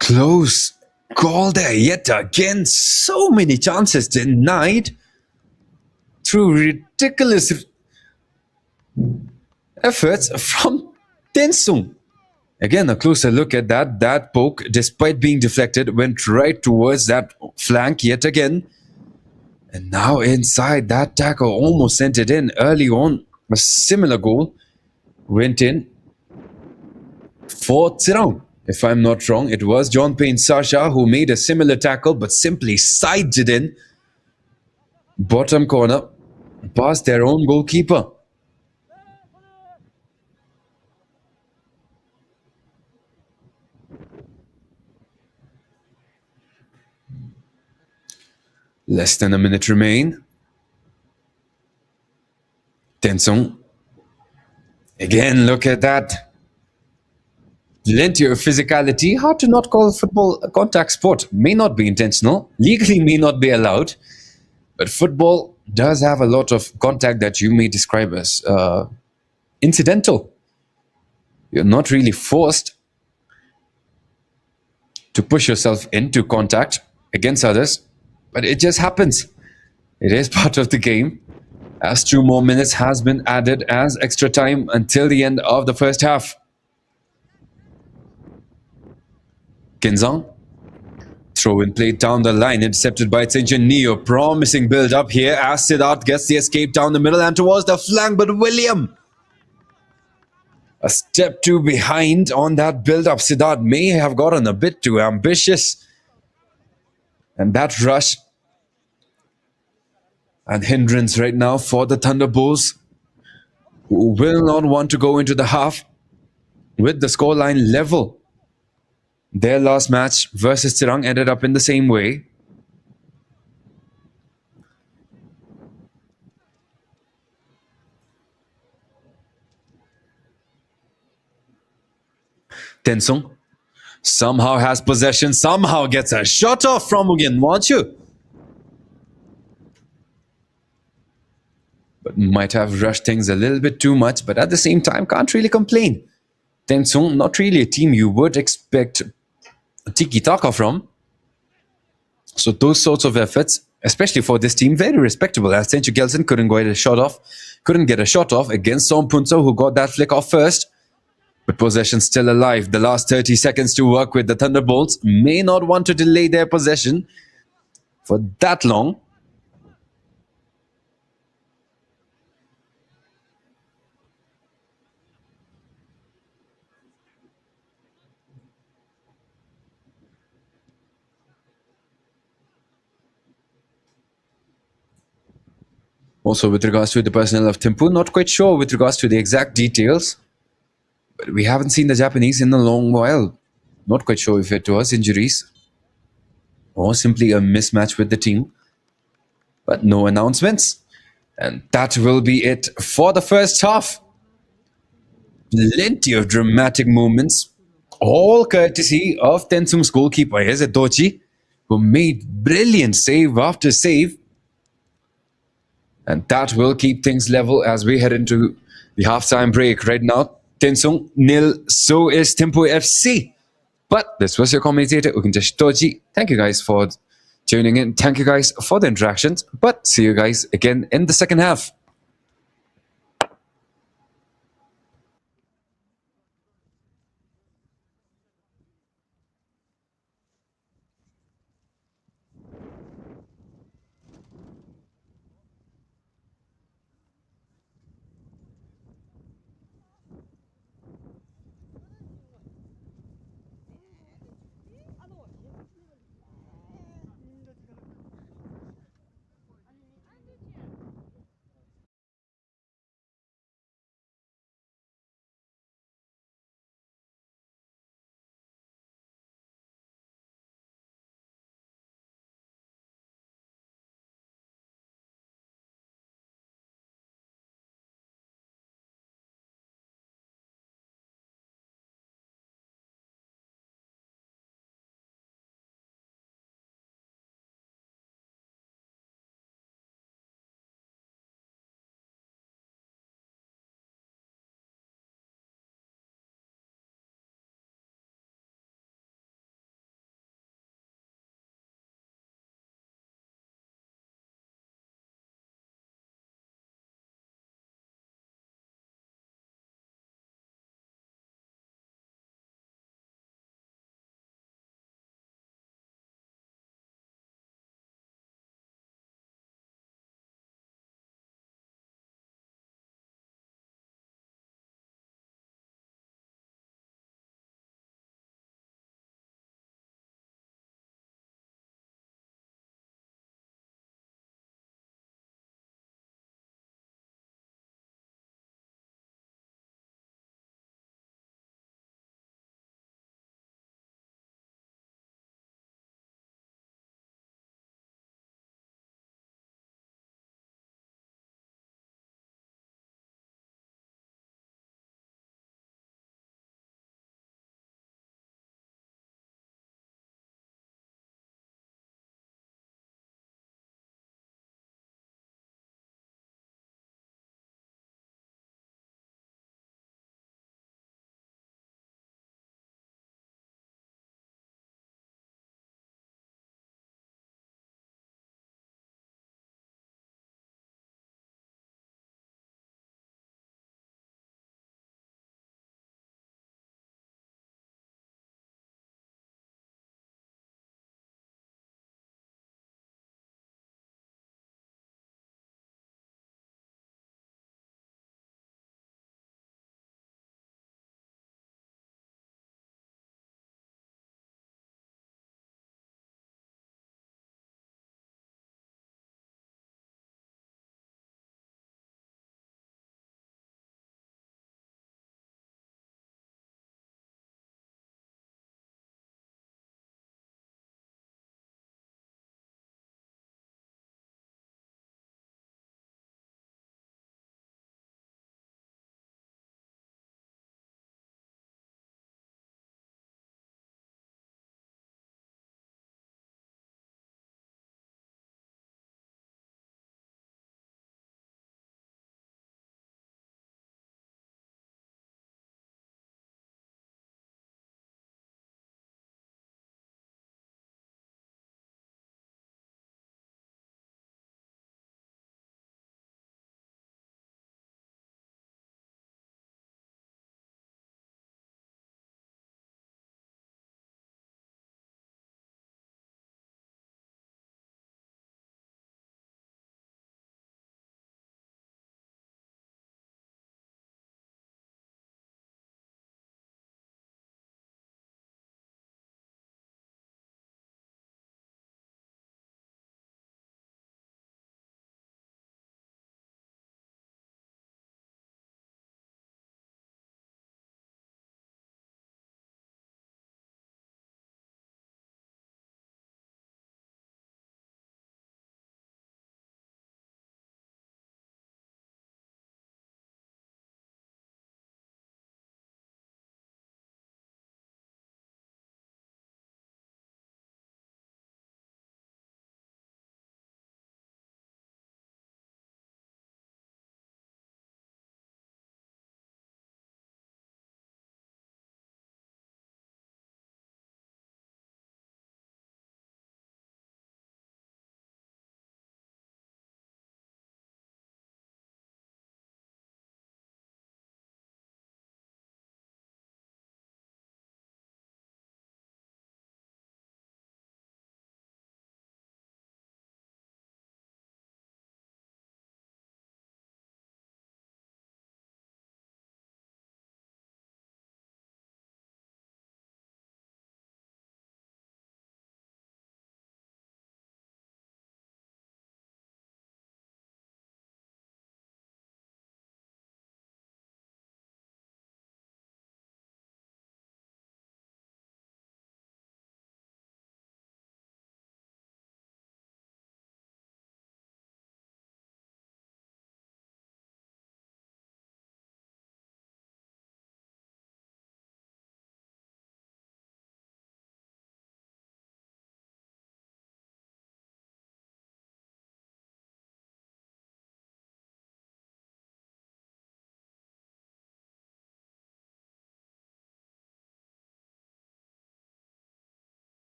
Close call there yet again. So many chances denied through ridiculous efforts from TENSUNG. Again, a closer look at that. That poke, despite being deflected, went right towards that flank yet again. And now inside, that tackle almost sent it in early on. A similar goal went in for Tsirang. If I'm not wrong, it was John Payne Sasha who made a similar tackle but simply sides it in. Bottom corner, past their own goalkeeper. Less than a minute remain. TENSUNG. Again, look at that. Plenty of physicality. Hard to not call football a contact sport. May not be intentional, legally may not be allowed, but football does have a lot of contact that you may describe as incidental. You're not really forced to push yourself into contact against others, but it just happens. It is part of the game. As 2 more minutes has been added as extra time until the end of the first half. Kinzang, throw in play down the line, intercepted by Tsinchen Neo. Promising build up here as Siddharth gets the escape down the middle and towards the flank, but William, a step too behind on that build up. Siddharth may have gotten a bit too ambitious, and that rush and hindrance right now for the Thunderbolts, who will not want to go into the half with the scoreline level. Their last match versus Tirang ended up in the same way. Tensung somehow has possession, somehow gets a shot off from Mugen, won't you? But might have rushed things a little bit too much, but at the same time, can't really complain. Tensung, not really a team you would expect tiki-taka from. So those sorts of efforts, especially for this team, very respectable. As Tenchu Gelson couldn't get a shot off against Sompunso, who got that flick off first. But possession still alive. The last 30 seconds to work with. The Thunderbolts may not want to delay their possession for that long. Also, with regards to the personnel of THIMPHU, not quite sure with regards to the exact details. But we haven't seen the Japanese in a long while. Not quite sure if it was injuries or simply a mismatch with the team. But no announcements. And that will be it for the first half. Plenty of dramatic moments, all courtesy of Tensung's goalkeeper Tochi, who made brilliant save after save. And that will keep things level as we head into the halftime break. Right now, Tensung nil, so is THIMPHU FC. But this was your commentator, Ukintesh Tochi. Thank you guys for tuning in. Thank you guys for the interactions. But see you guys again in the second half.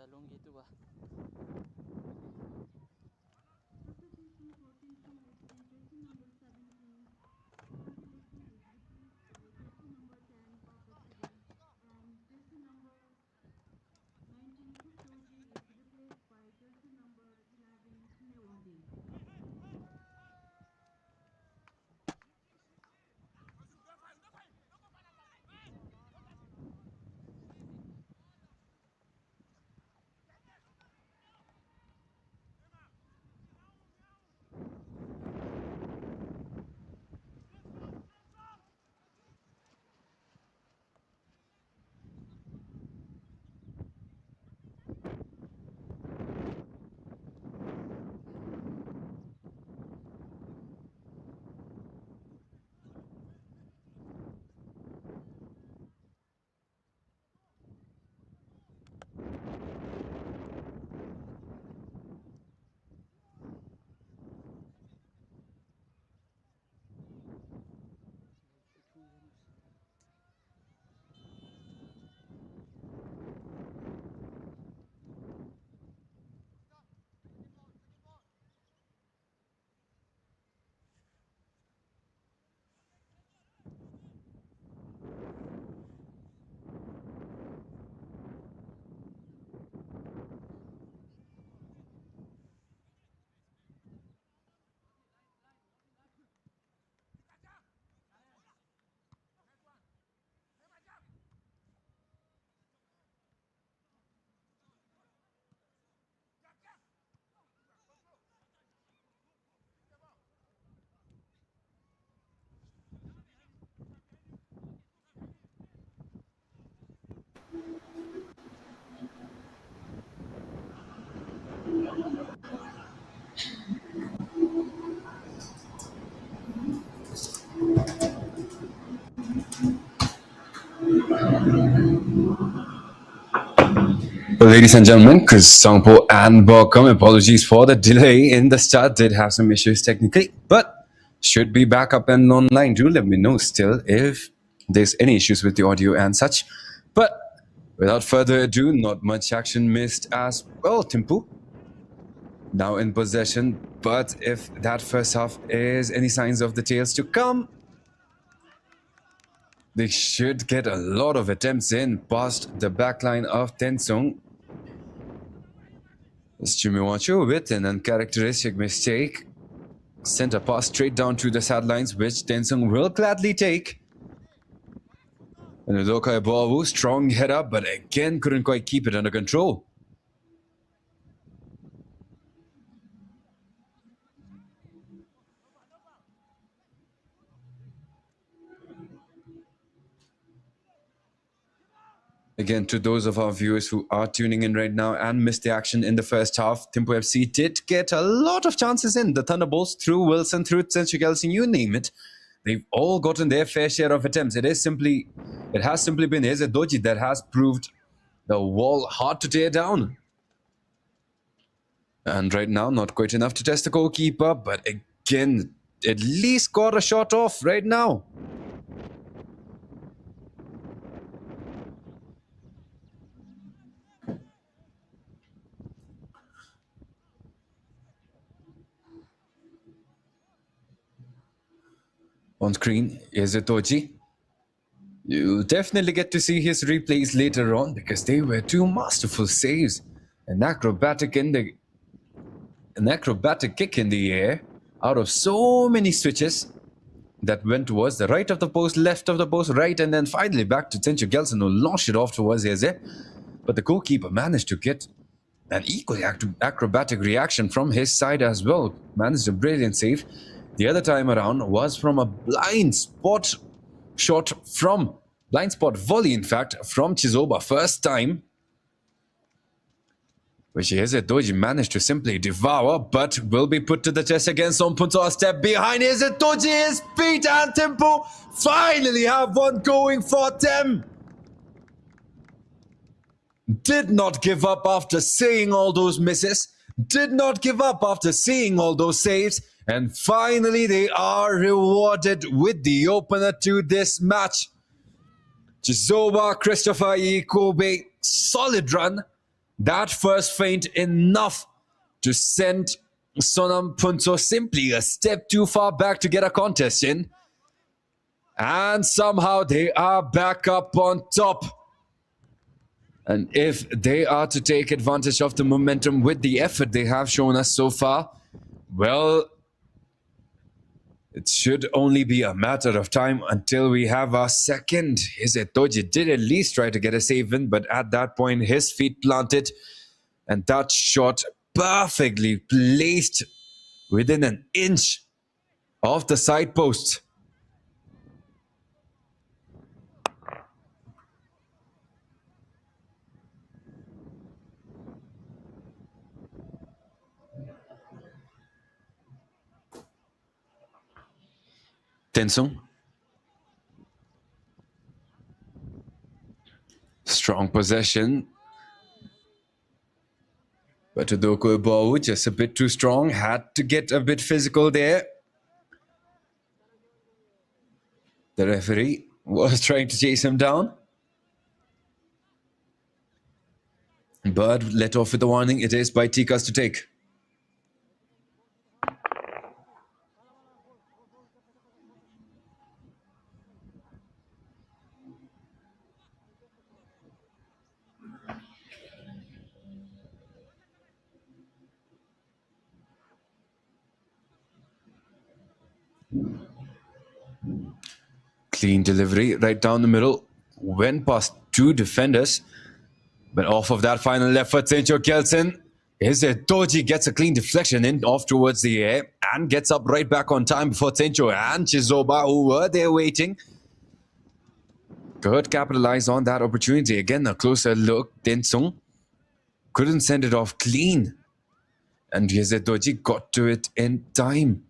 Lalong gitu ba? Substitution for TENSUng FC, jersey number 17. Cancellation is replaced by jersey number 10, Papasirin, and jersey number 19, Kustoji, is replaced by jersey number 11, Newandi. Well, ladies and gentlemen, Songpo and Borkum, apologies for the delay in the start. Did have some issues technically, but should be back up and online. Do let me know still if there's any issues with the audio and such. But without further ado, not much action missed as well. THIMPHU now in possession, but if that first half is any signs of the tales to come, they should get a lot of attempts in past the backline of TENSUng. Stumiwacho with an uncharacteristic mistake sent a pass straight down to the sidelines, which TENSUng will gladly take. And Udoka BoB, strong header, but again couldn't quite keep it under control. Again, to those of our viewers who are tuning in right now and missed the action in the first half, THIMPHU FC did get a lot of chances in. The Thunderbolts, through Wilson, through THIMPHU, you name it. They've all gotten their fair share of attempts. It has simply been Doji that has proved the wall hard to tear down. And right now, not quite enough to test the goalkeeper, but again, at least got a shot off right now. On screen is Doji. You'll definitely get to see his replays later on because they were two masterful saves. An acrobatic kick in the air out of so many switches that went towards the right of the post, left of the post, right, and then finally back to THIMPHU, who launched it off towards Eze. But the goalkeeper managed to get an equally acrobatic reaction from his side as well. Managed a brilliant save. The other time around was from a blind spot volley, in fact, from Chizoba. First time, which Doji managed to simply devour, but will be put to the test against Sompunto. A step behind Doji is beat, and THIMPHU finally have one going for them. Did not give up after seeing all those misses, did not give up after seeing all those saves, and finally they are rewarded with the opener to this match. Chizoba, Christopher E. Kobe, solid run. That first feint enough to send Sonam simply a step too far back to get a contest in. And somehow they are back up on top. And if they are to take advantage of the momentum with the effort they have shown us so far, well, it should only be a matter of time until we have our second. Toji did at least try to get a save in, but at that point, his feet planted, and that shot perfectly placed within an inch of the side post. TENSUNG. Strong possession. But Udoko BoB just a bit too strong. Had to get a bit physical there. The referee was trying to chase him down. But let off with the warning. It is by Tikas to take. Clean delivery right down the middle. Went past two defenders. But off of that final effort, THIMPHU Kelsen is it Toji gets a clean deflection in off towards the air and gets up right back on time before THIMPHU and Chizoba, who were there waiting, could capitalize on that opportunity. Again, a closer look. TENSUNG couldn't send it off clean. And Toji got to it in time.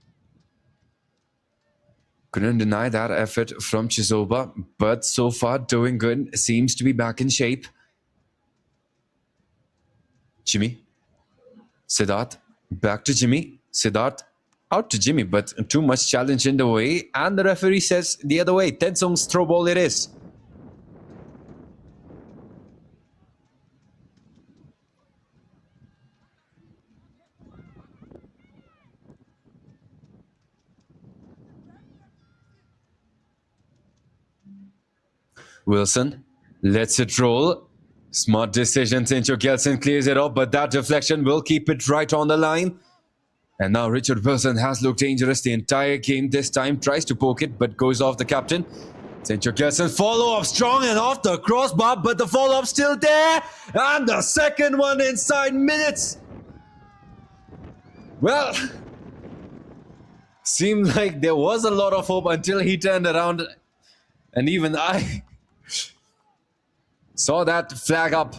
Couldn't deny that effort from Chizoba, but so far doing good. Seems to be back in shape. Jimmy. Siddharth. Back to Jimmy. Siddharth. Out to Jimmy, but too much challenge in the way. And the referee says the other way. TENSUNG's throw ball it is. Wilson lets it roll. Smart decision. THIMPHU Kelsen clears it up, but that deflection will keep it right on the line. And now Richard Wilson has looked dangerous the entire game. This time tries to poke it, but goes off the captain. THIMPHU Kelsen follow up strong and off the crossbar, but the follow up still there. And the second one inside minutes. Well, seemed like there was a lot of hope until he turned around. And even I saw that flag up.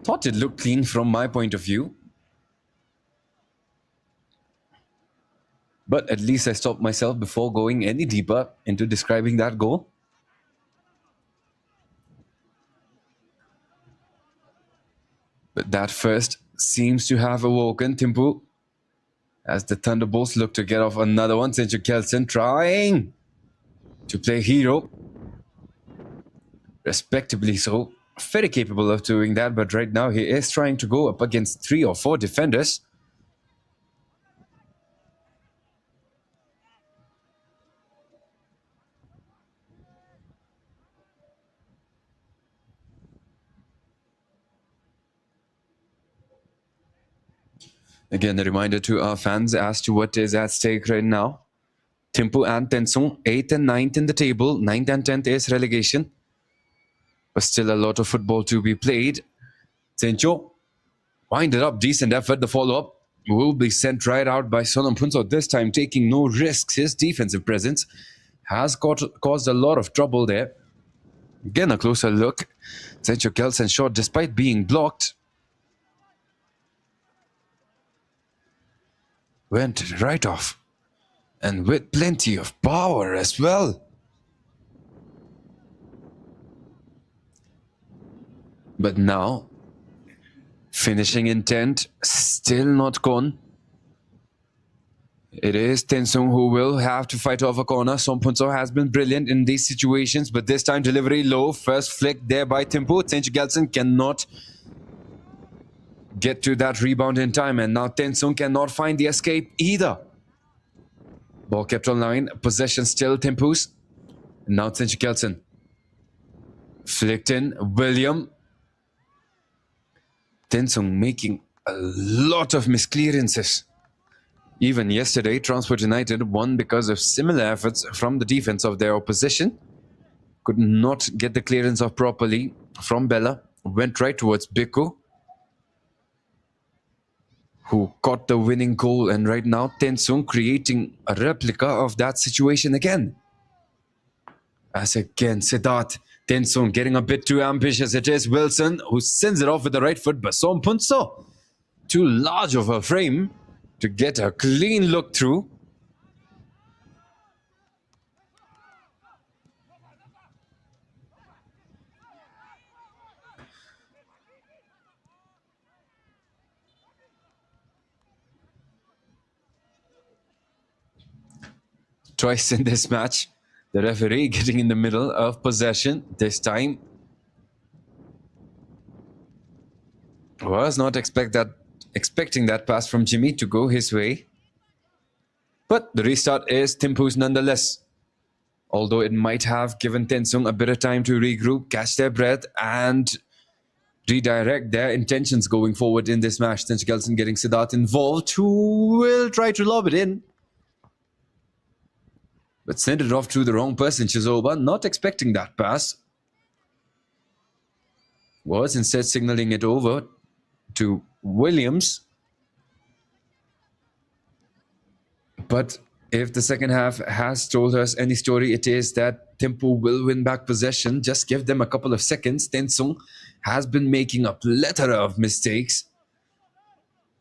Thought it looked clean from my point of view. But at least I stopped myself before going any deeper into describing that goal. But that first seems to have awoken THIMPHU as the Thunderbolts look to get off another one. THIMPHU Kelsen trying to play hero. Respectably so. Very capable of doing that, but right now he is trying to go up against 3 or 4 defenders. Again, a reminder to our fans as to what is at stake right now. THIMPHU and TENSUNG, 8th and 9th in the table. 9th and 10th is relegation. But still a lot of football to be played. THIMPHU winded up, decent effort. The follow-up will be sent right out by Sonam Phunso, this time taking no risks. His defensive presence has caused a lot of trouble there. Again, a closer look. THIMPHU Kelsen shot despite being blocked. Went right off. And with plenty of power as well. But now, finishing intent, still not gone. It is TENSUNG who will have to fight off a corner. Sompunso has been brilliant in these situations, but this time delivery low. First flick there by THIMPHU. THIMPHU cannot get to that rebound in time, and now TENSUNG cannot find the escape either. Ball kept on line. Possession still THIMPHU's. And now THIMPHU flicked in. William. TENSUNG making a lot of misclearances. Even yesterday, Transport United won because of similar efforts from the defense of their opposition. Could not get the clearance off properly from Bella. Went right towards Biko, who caught the winning goal. And right now, TENSUNG creating a replica of that situation again. As again, Siddharth, TENSUNG getting a bit too ambitious. It is Wilson who sends it off with the right foot, but Sompunso, too large of a frame to get a clean look through. Twice in this match, the referee getting in the middle of possession. This time was not expecting that pass from Jimmy to go his way. But the restart is THIMPHU's nonetheless. Although it might have given TENSUNG a bit of time to regroup, catch their breath, and redirect their intentions going forward in this match. THIMPHU getting Siddharth involved, who will try to lob it in, but sent it off to the wrong person. Chizoba, not expecting that pass, was instead signaling it over to Williams. But if the second half has told us any story, it is that THIMPHU will win back possession. Just give them a couple of seconds. TENSUNG has been making a plethora of mistakes,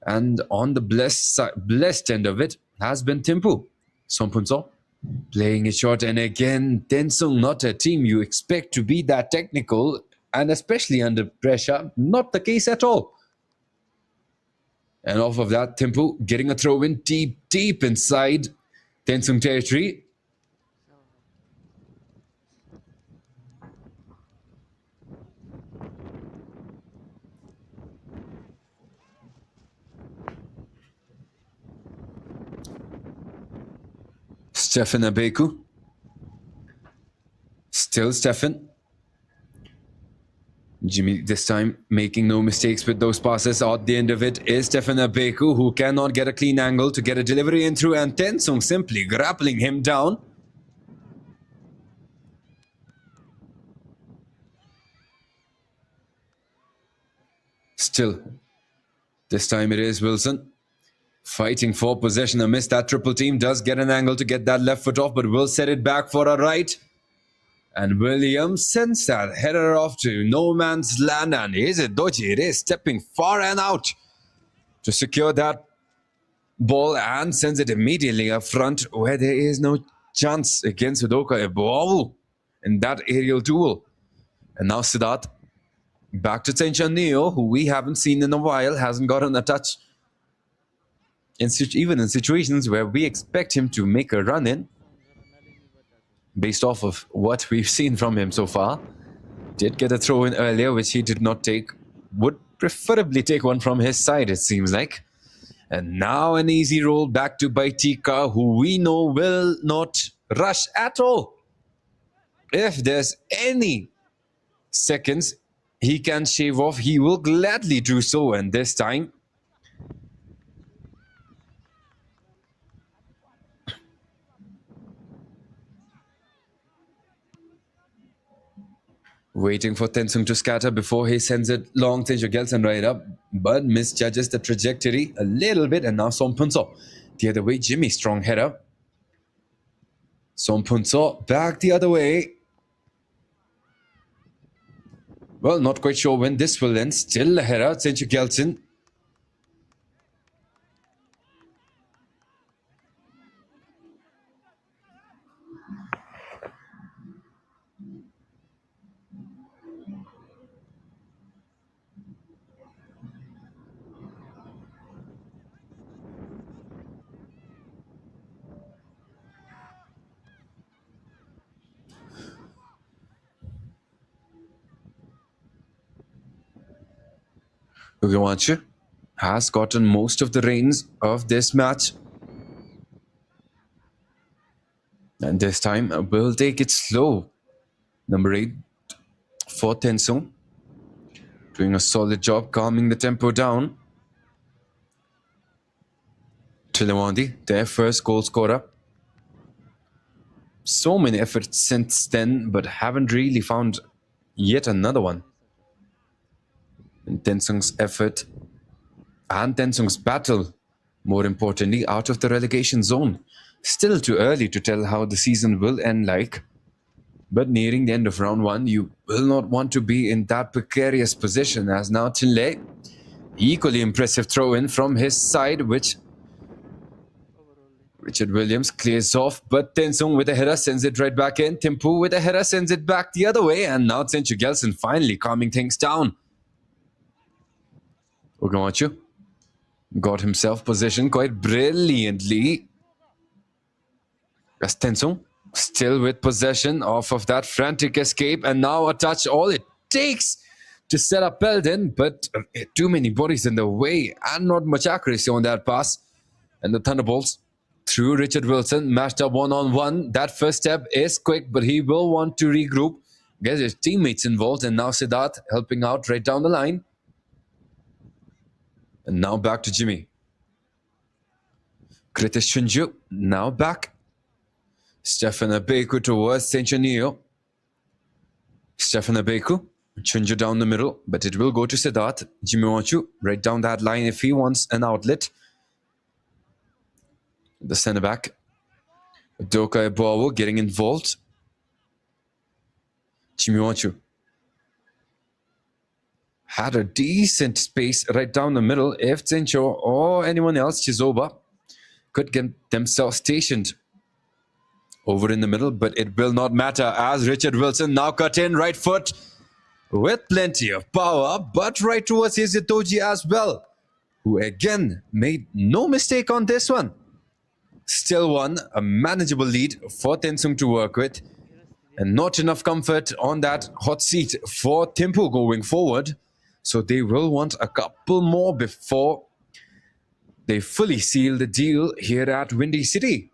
and on the blessed end of it has been THIMPHU. Sompunso playing it short, and again, TENSUNG, not a team you expect to be that technical, and especially under pressure, not the case at all. And off of that, THIMPHU getting a throw in deep inside TENSUNG territory. Stefan Abeku. Still Stefan. Jimmy this time making no mistakes with those passes. At the end of it is Stefan Abeku, who cannot get a clean angle to get a delivery in through, and TENSUNG simply grappling him down. Still, this time it is Wilson fighting for possession amidst that triple team. Does get an angle to get that left foot off, but will set it back for a right. And Williams sends that header off to no man's land, and is it Doji? It is stepping far and out to secure that ball and sends it immediately up front, where there is no chance against Udoka Eboawu in that aerial duel. And now Siddharth back to Tenchan Neo, who we haven't seen in a while, hasn't gotten a touch even in situations where we expect him to make a run in, based off of what we've seen from him so far. Did get a throw in earlier, which he did not take. Would preferably take one from his side, it seems like. And now an easy roll back to Baitika, who we know will not rush at all. If there's any seconds he can shave off, he will gladly do so. And this time, waiting for TENSUNG to scatter before he sends it long. TENSUNG right up, but misjudges the trajectory a little bit. And now Sompunso the other way. Jimmy, strong header. Sompunso back the other way. Well, not quite sure when this will end. Still a header. TENSUNG. Ugawanchu has gotten most of the reins of this match. And this time will take it slow. Number 8 for TENSUNG, doing a solid job calming the tempo down. Chilawandi, their first goal scorer. So many efforts since then, but haven't really found yet another one. And TENSUNG's effort and TENSUNG's battle, more importantly, out of the relegation zone. Still too early to tell how the season will end like. But nearing the end of round 1, you will not want to be in that precarious position, as now Chinle, equally impressive throw-in from his side, which Richard Williams clears off, but TENSUNG with a header sends it right back in. THIMPHU with a header sends it back the other way, and now Tsenchu Gelson finally calming things down. Ugawanchu got himself positioned quite brilliantly. As TENSUNG still with possession off of that frantic escape, and now a touch, all it takes to set up Belden, but too many bodies in the way and not much accuracy on that pass. And the Thunderbolts through Richard Wilson, matched up one-on-one. That first step is quick, but he will want to regroup, get his teammates involved, and now Siddharth helping out right down the line. And now back to Jimmy. Kritish Chunju now back. Stefan Abeku towards Senchanio. Stefan Abeku, Chunju down the middle, but it will go to Siddharth. Jimmy Wanchu right down that line if he wants an outlet. The centre back, Doka Ebowo, getting involved. Jimmy Wanchu had a decent space right down the middle. If Zencho or anyone else, Chizoba, could get themselves stationed over in the middle, but it will not matter as Richard Wilson now cut in right foot with plenty of power, but right towards Izitoji as well, who again made no mistake on this one. Still one, a manageable lead for TENSUNG to work with, and not enough comfort on that hot seat for THIMPHU going forward. So they will want a couple more before they fully seal the deal here at Windy City.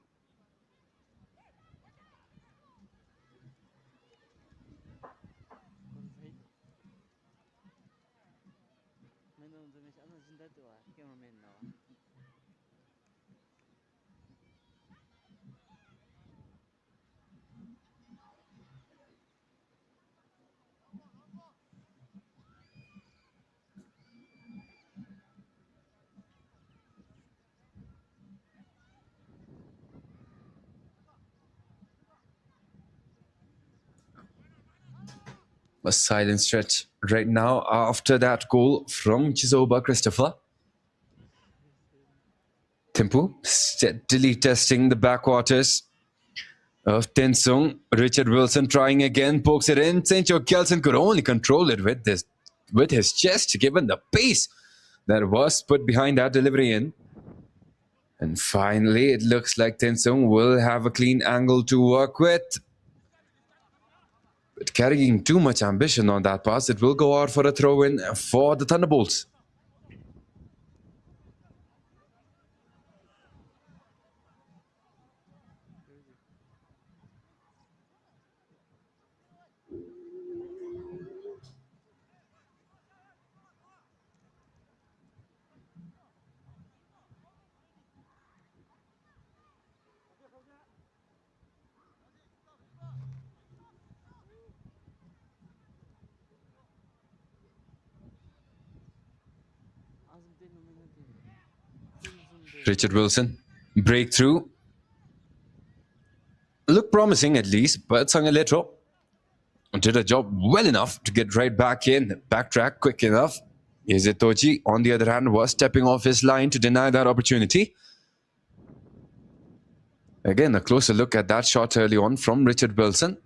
A silent stretch right now after that goal from Chizoba Christopher. THIMPHU steadily testing the backwaters of TENSUNG. Richard Wilson trying again, pokes it in. Sencho Kelson could only control it with his chest, given the pace that was put behind that delivery in. And finally, it looks like TENSUNG will have a clean angle to work with. But carrying too much ambition on that pass, it will go out for a throw-in for the Thunderbolts. Richard Wilson, breakthrough. Looked promising at least, but Sangaletro did a job well enough to get right back in, backtrack quick enough. Izitoji, on the other hand, was stepping off his line to deny that opportunity. Again, a closer look at that shot early on from Richard Wilson.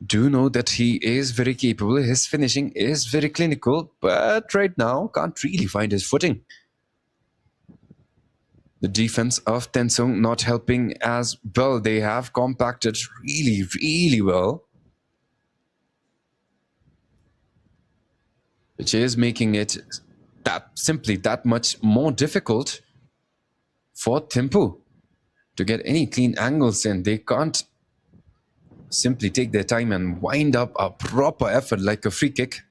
Do know that he is very capable. His finishing is very clinical, but right now can't really find his footing. The defense of TENSUNG not helping as well. They have compacted really well. which is making it that much more difficult for THIMPHU to get any clean angles in. They can't simply take their time and wind up a proper effort like a free kick,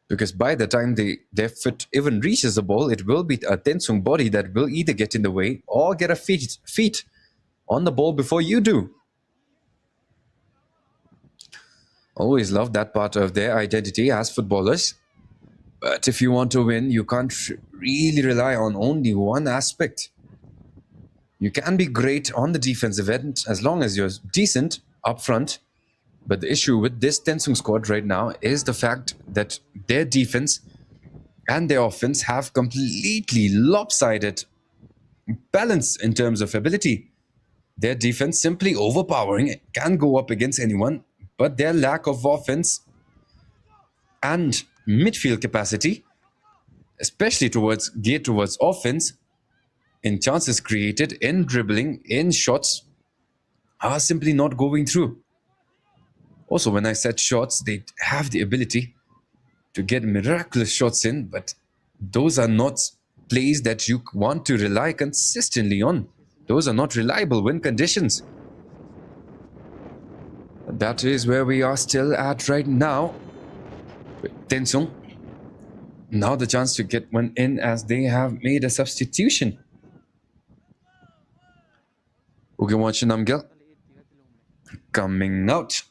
because by the time their foot even reaches the ball, it will be a TENSUNG body that will either get in the way or get a feet on the ball before you do. Always love that part of their identity as footballers. But if you want to win, you can't really rely on only one aspect. You can be great on the defensive end as long as you're decent up front. But the issue with this TENSUNG squad right now is the fact that their defense and their offense have completely lopsided balance in terms of ability. Their defense simply overpowering, can go up against anyone, but their lack of offense and midfield capacity, especially geared towards offense, in chances created, in dribbling, in shots, are simply not going through. Also, when I said shots, they have the ability to get miraculous shots in, but those are not plays that you want to rely consistently on. Those are not reliable win conditions. That is where we are still at right now. TENSUNG, now the chance to get one in as they have made a substitution. Ugewachi Namgel coming out.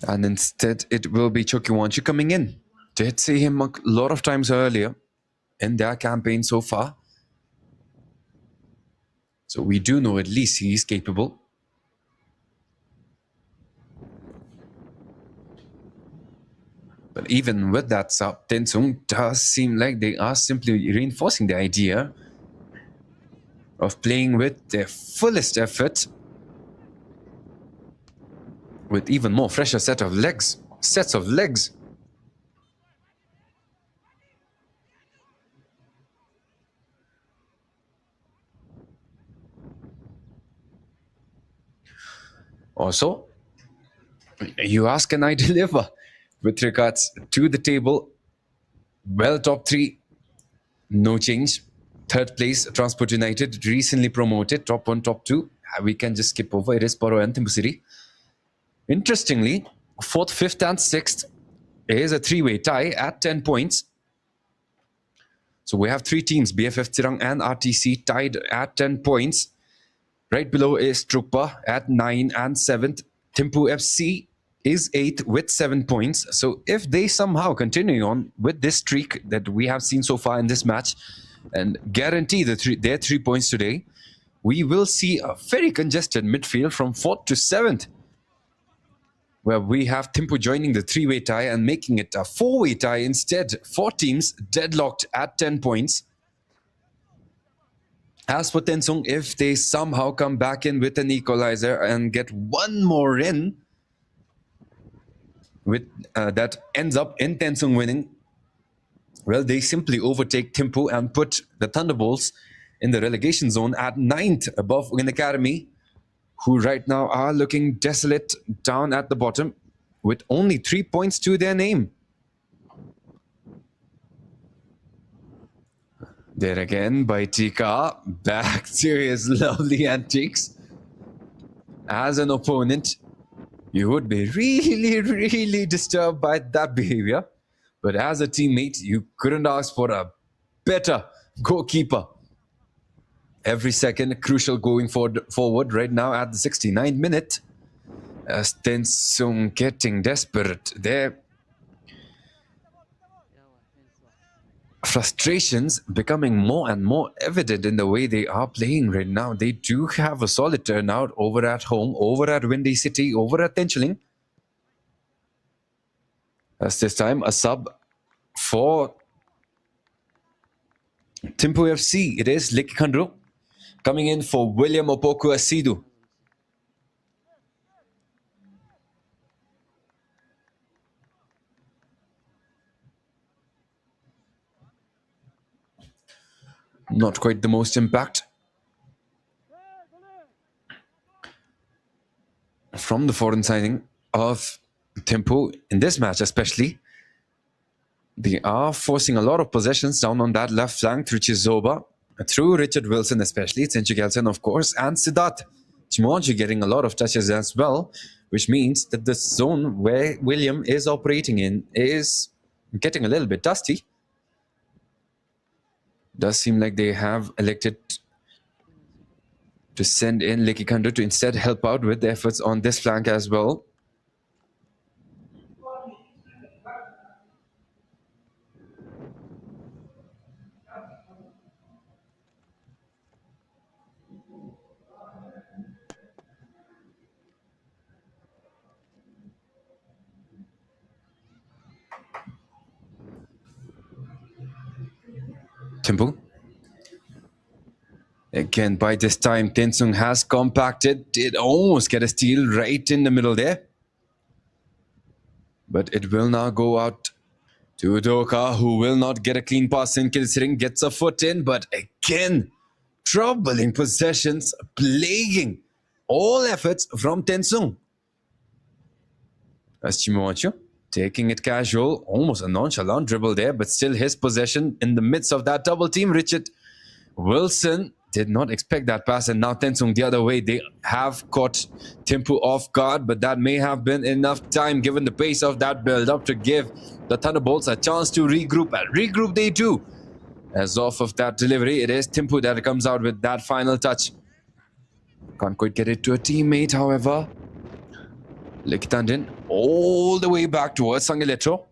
And instead, it will be Chokiwanchi coming in. Did see him a lot of times earlier in their campaign so far. So we do know at least he is capable. But even with that sub, TENSUNG does seem like they are simply reinforcing the idea of playing with their fullest effort, with even more fresher sets of legs. Also, you ask and I deliver with regards to the table. Well, top three, no change. Third place, Transport United, recently promoted. Top one, top two, we can just skip over. It is Paro and THIMPHU City. Interestingly, fourth, fifth, and sixth is a three-way tie at 10 points. So we have three teams, BFF Tirang and RTC, tied at 10 points. Right below is Trukpa at 9 and 7th. THIMPHU FC is 8th with 7 points. So if they somehow continue on with this streak that we have seen so far in this match and guarantee their 3 points today, we will see a very congested midfield from 4th to 7th, where we have THIMPHU joining the three-way tie and making it a four-way tie instead. 4 teams deadlocked at 10 points. As for TENSUNG, if they somehow come back in with an equalizer and get one more in, with that ends up in TENSUNG winning, well, they simply overtake THIMPHU and put the Thunderbolts in the relegation zone at 9th above Win Academy, who right now are looking desolate down at the bottom with only 3 points to their name. There again by Tika, back to his lovely antics. As an opponent, you would be really disturbed by that behavior. But as a teammate, you couldn't ask for a better goalkeeper. Every second crucial going forward right now at the 69th minute. As TENSUNG getting desperate. Their frustrations becoming more and more evident in the way they are playing right now. They do have a solid turnout over at home, over at Windy City, over at Tencheling. As this time a sub for THIMPHU FC. It is Liki Khandru coming in for William Opoku Asidu. Not quite the most impact. from the foreign signing of THIMPHU in this match especially. They are forcing a lot of possessions down on that left flank through Chizoba, through Richard Wilson especially, TENSUNG of course, and Siddharth Chimonji getting a lot of touches as well, which means that the zone where William is operating in is getting a little bit dusty. Does seem like they have elected to send in Lekikando to instead help out with the efforts on this flank as well. THIMPHU. Again, by this time, TENSUNG has compacted. Did almost get a steal right in the middle there. But it will now go out to Udoka, who will not get a clean pass in. Kilsering gets a foot in, but again, troubling possessions, plaguing all efforts from TENSUNG. As Chimocho taking it casual, almost a nonchalant dribble there, but still his possession in the midst of that double team. Richard Wilson did not expect that pass, and now TENSUNG the other way. They have caught THIMPHU off guard, but that may have been enough time given the pace of that build-up to give the Thunderbolts a chance to regroup, and regroup they do. As off of that delivery, it is THIMPHU that comes out with that final touch. Can't quite get it to a teammate, however. Lekitandin all the way back towards Sangiletro.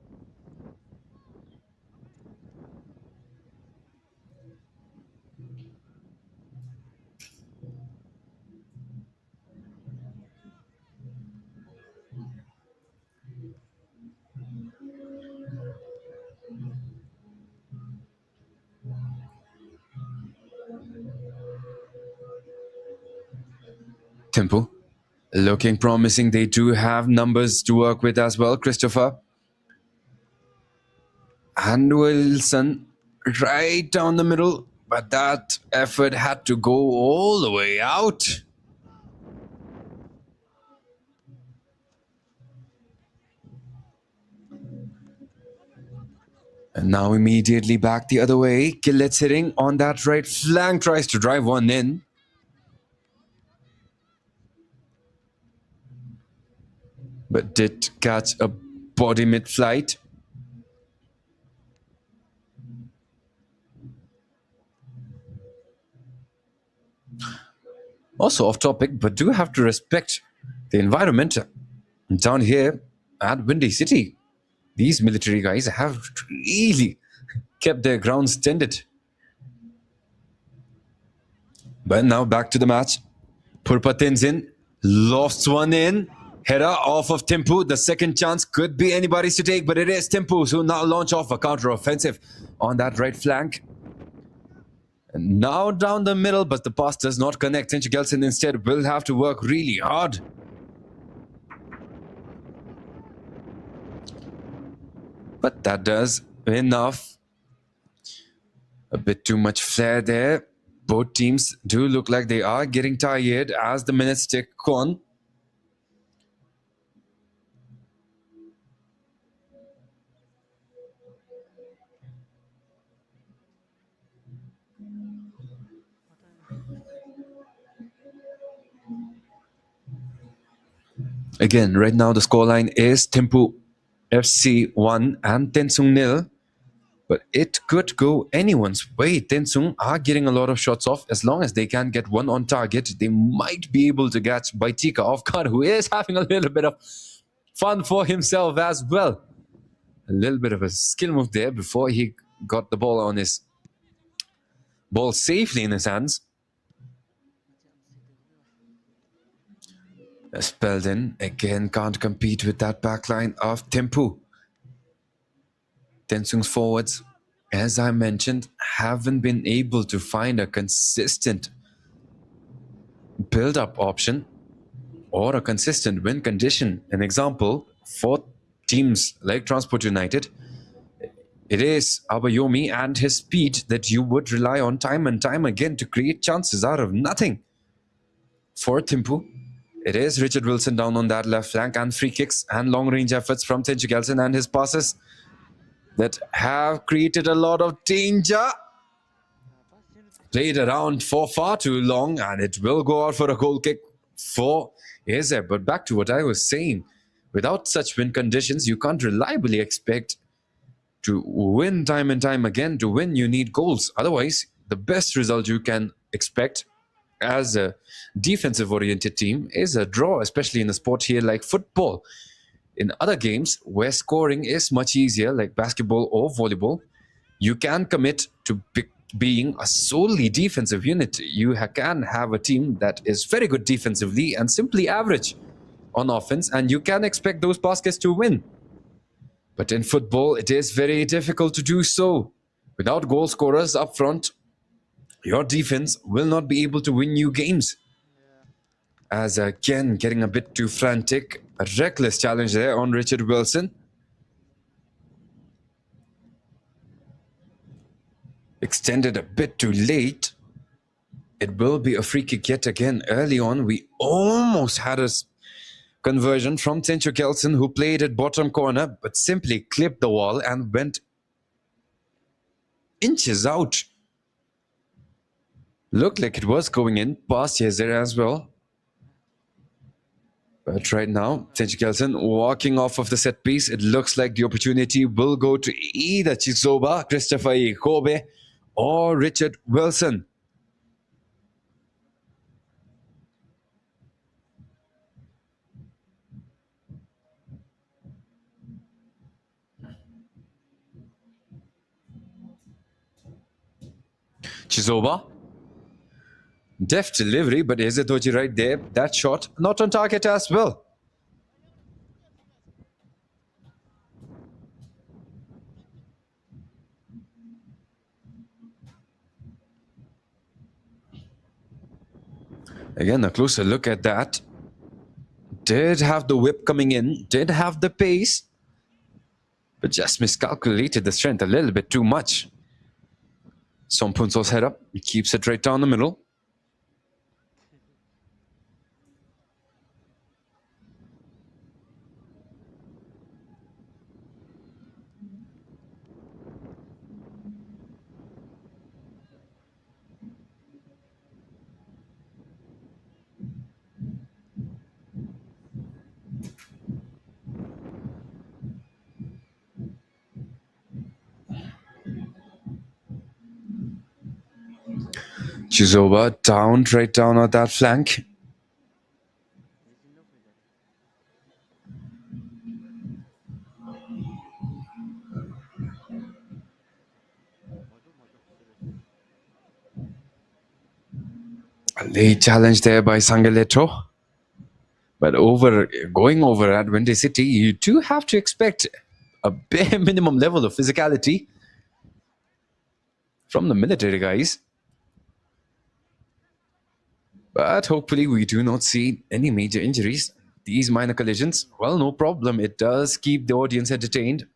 THIMPHU looking promising. They do have numbers to work with as well. Christopher and Wilson right down the middle, but that effort had to go all the way out. And now immediately back the other way. Killet's hitting on that right flank, tries to drive one in. But did catch a body mid-flight. Also off topic, but do have to respect the environment down here at Windy City. These military guys have really kept their grounds tended. But now back to the match. Purpa Tenzin lost one in. Header off of THIMPHU. The second chance could be anybody's to take, but it is THIMPHU who now launch off a counter-offensive on that right flank. And now down the middle, but the pass does not connect. TENSUNG instead will have to work really hard. But that does enough. A bit too much flair there. Both teams do look like they are getting tired as the minutes tick on. Again, right now the scoreline is THIMPHU FC 1 and TENSUNG 0. But it could go anyone's way. TENSUNG are getting a lot of shots off. As long as they can get one on target, they might be able to catch Baitika off guard, who is having a little bit of fun for himself as well. A little bit of a skill move there before he got the ball on his ball safely in his hands. Speldin again can't compete with that backline of THIMPHU. TENSUNG's forwards, as I mentioned, haven't been able to find a consistent build-up option or a consistent win condition. An example for teams like Transport United, it is Abayomi and his speed that you would rely on time and time again to create chances out of nothing. For THIMPHU, It is Richard Wilson down on that left flank, and free kicks and long range efforts from THIMPHU FC and his passes that have created a lot of danger. Played around for far too long, and it will go out for a goal kick for AZ. But back to what I was saying, without such wind conditions, you can't reliably expect to win time and time again. To win, you need goals. Otherwise, the best result you can expect as a defensive oriented team is a draw, especially in a sport here like football. In other games where scoring is much easier, like basketball or volleyball, you can commit to being a solely defensive unit. You can have a team that is very good defensively and simply average on offense, and you can expect those baskets to win. But in football, it is very difficult to do so. Without goal scorers up front, your defense will not be able to win you games. As again, getting a bit too frantic, a reckless challenge there on Richard Wilson. Extended a bit too late. It will be a free kick yet again. Early on, we almost had a conversion from THIMPHU FC, who played at bottom corner, but simply clipped the wall and went inches out. Looked like it was going in past Yezer as well. But right now, THIMPHU FC walking off of the set piece. It looks like the opportunity will go to either Chizoba, Christopher Kobe, or Richard Wilson. Chizoba. Deft delivery, but is it Doji right there? That shot not on target as well. Again, a closer look at that. Did have the whip coming in, did have the pace, but just miscalculated the strength a little bit too much. Sompunso's head up, he keeps it right down the middle. Chizoba down, right down on that flank. A late challenge there by Sangaleto. But going over at Windy City, you do have to expect a bare minimum level of physicality from the military guys. But hopefully we do not see any major injuries. These minor collisions, well, no problem. It does keep the audience entertained.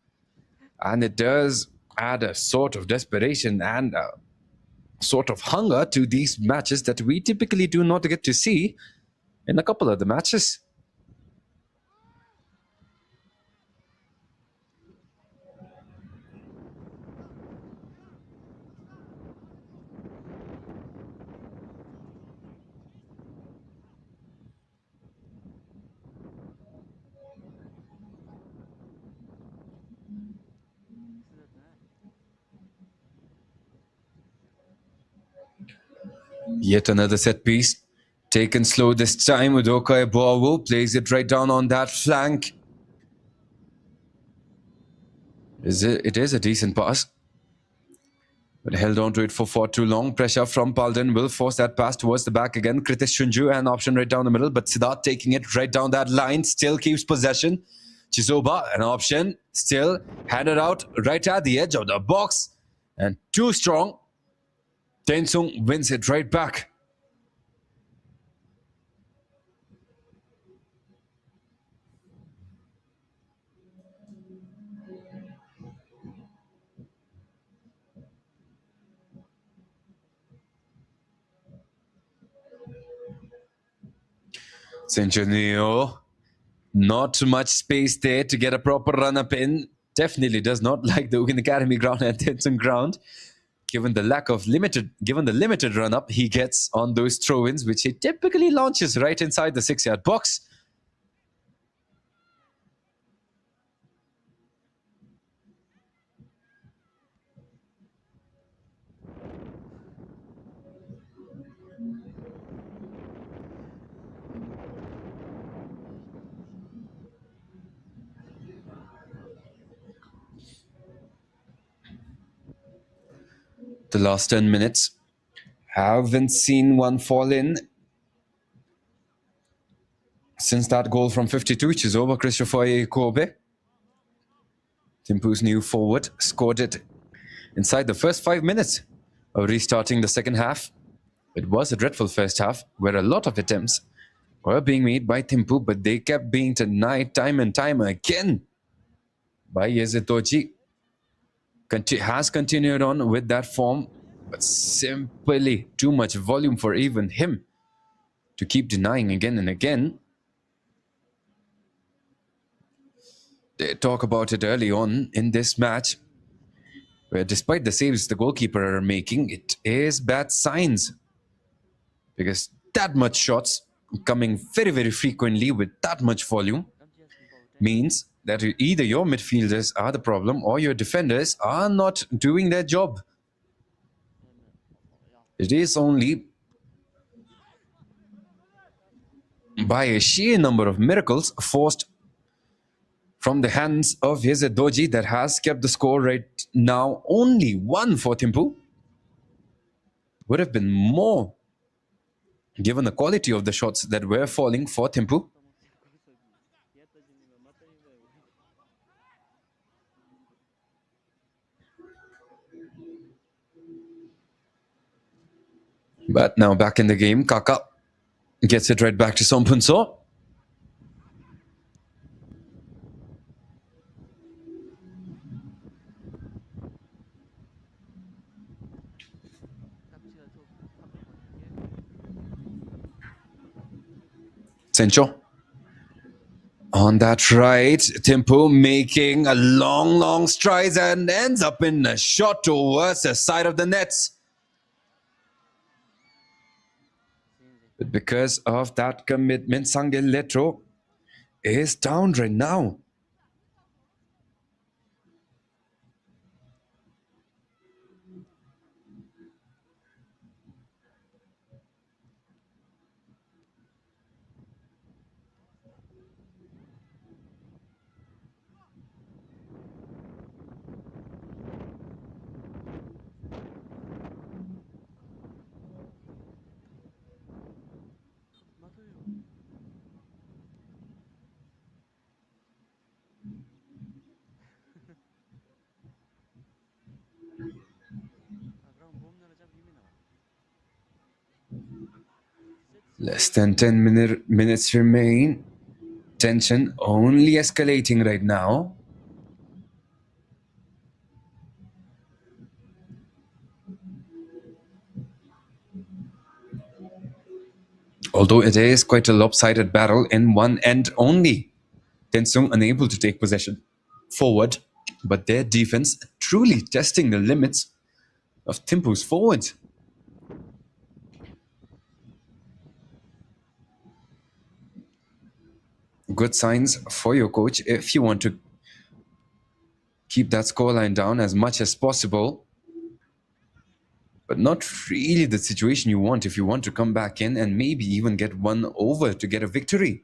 And it does add a sort of desperation and a sort of hunger to these matches that we typically do not get to see in a couple of the matches. Yet another set piece. Taken slow this time. Udoka Eboawu plays it right down on that flank. It is a decent pass, but held on to it for far too long. Pressure from Palden will force that pass towards the back again. Kritish Shunju, an option right down the middle, but Siddharth taking it right down that line, still keeps possession. Chizoba, an option, still handed out right at the edge of the box, and too strong. Tensung wins it right back. Centennial. Not much space there to get a proper run-up in. Definitely does not like the Ugin Academy ground and Tensung ground. Given the limited run-up he gets on those throw-ins, which he typically launches right inside the 6-yard box. The last 10 minutes, haven't seen one fall in since that goal from 52, which is over Christopher Kobe. THIMPHU's new forward scored it inside the first 5 minutes of restarting the second half. It was a dreadful first half where a lot of attempts were being made by THIMPHU, but they kept being denied time and time again by Yezetoji. Has continued on with that form, but simply too much volume for even him to keep denying again and again. They talk about it early on in this match, where despite the saves the goalkeeper are making, it is bad signs. Because that much shots coming very, very frequently with that much volume means that either your midfielders are the problem or your defenders are not doing their job. It is only by a sheer number of miracles forced from the hands of Yezetoji that has kept the score right now only 1 for THIMPHU. Would have been more given the quality of the shots that were falling for THIMPHU. But now back in the game, Kaka gets it right back to Sompunso. Sencho. On that right, THIMPHU making a long strides and ends up in a shot towards the side of the nets. But because of that commitment, Sangil Letro is down right now. Less than 10 minutes remain. Tension only escalating right now. Although it is quite a lopsided battle in one end only. TENSUNG unable to take possession forward, but their defense truly testing the limits of THIMPHU's forwards. Good signs for your coach if you want to keep that scoreline down as much as possible. But not really the situation you want if you want to come back in and maybe even get one over to get a victory.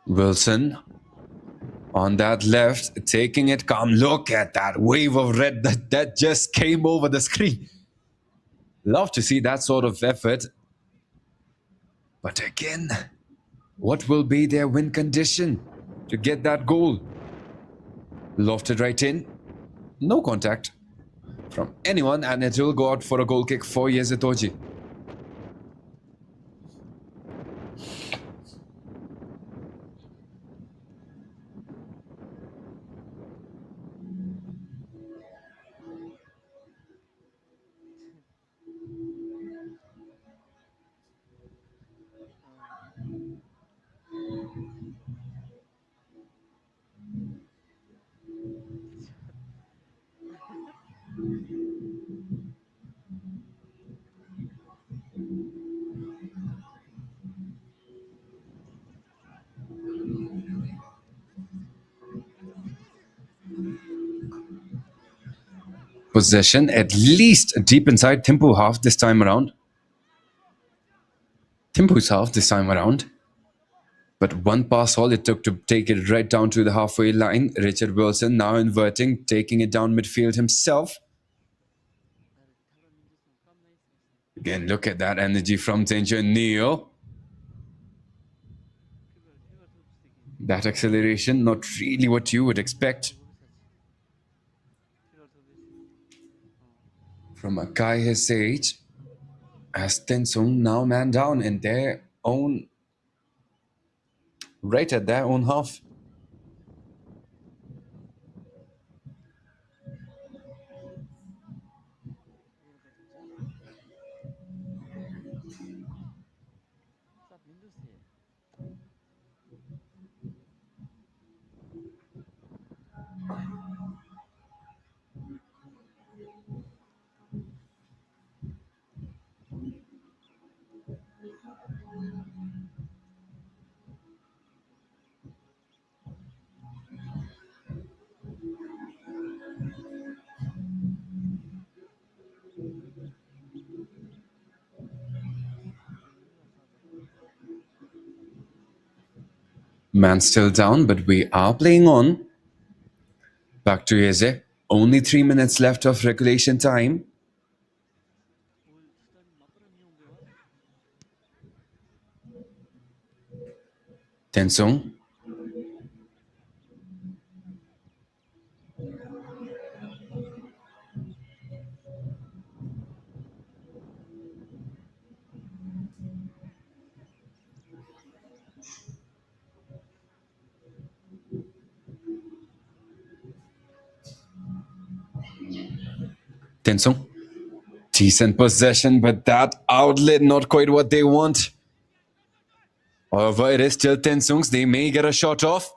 Wilson on that left, taking it calm. Look at that wave of red that just came over the screen. Love to see that sort of effort. But again, what will be their win condition to get that goal? Lofted right in. No contact from anyone, and it will go out for a goal kick for Yezetoji. Possession at least deep inside THIMPHU half this time around. THIMPHU's half this time around. But one pass all it took to take it right down to the halfway line. Richard Wilson now inverting, taking it down midfield himself. Again, look at that energy from Tension Neo. That acceleration, not really what you would expect from a guy his age. As TENSUNG now man down in their own, right at their own half. Man still down, but we are playing on. Back to Eze. Only 3 minutes left of regulation time. TENSUNG. TENSUNG. Decent possession, but that outlet not quite what they want. However, it is still TENSUNG's. They may get a shot off.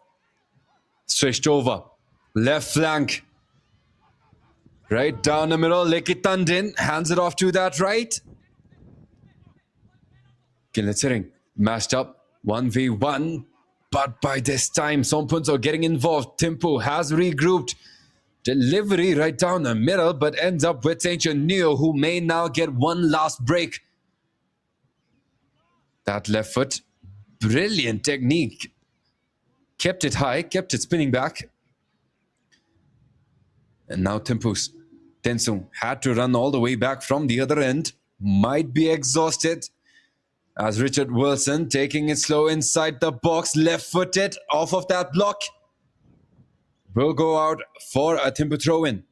Switched over. Left flank. Right down the middle. Lekitandin hands it off to that right. Kilitsiring mashed up 1v1. But by this time, Sompuns are getting involved. THIMPHU has regrouped. Delivery right down the middle, but ends up with Saint Neo, who may now get one last break. That left foot, brilliant technique. Kept it high, kept it spinning back. And now TENSUNG had to run all the way back from the other end. Might be exhausted. As Richard Wilson taking it slow inside the box, left-footed, off of that block. Will go out for a THIMPHU throw-in.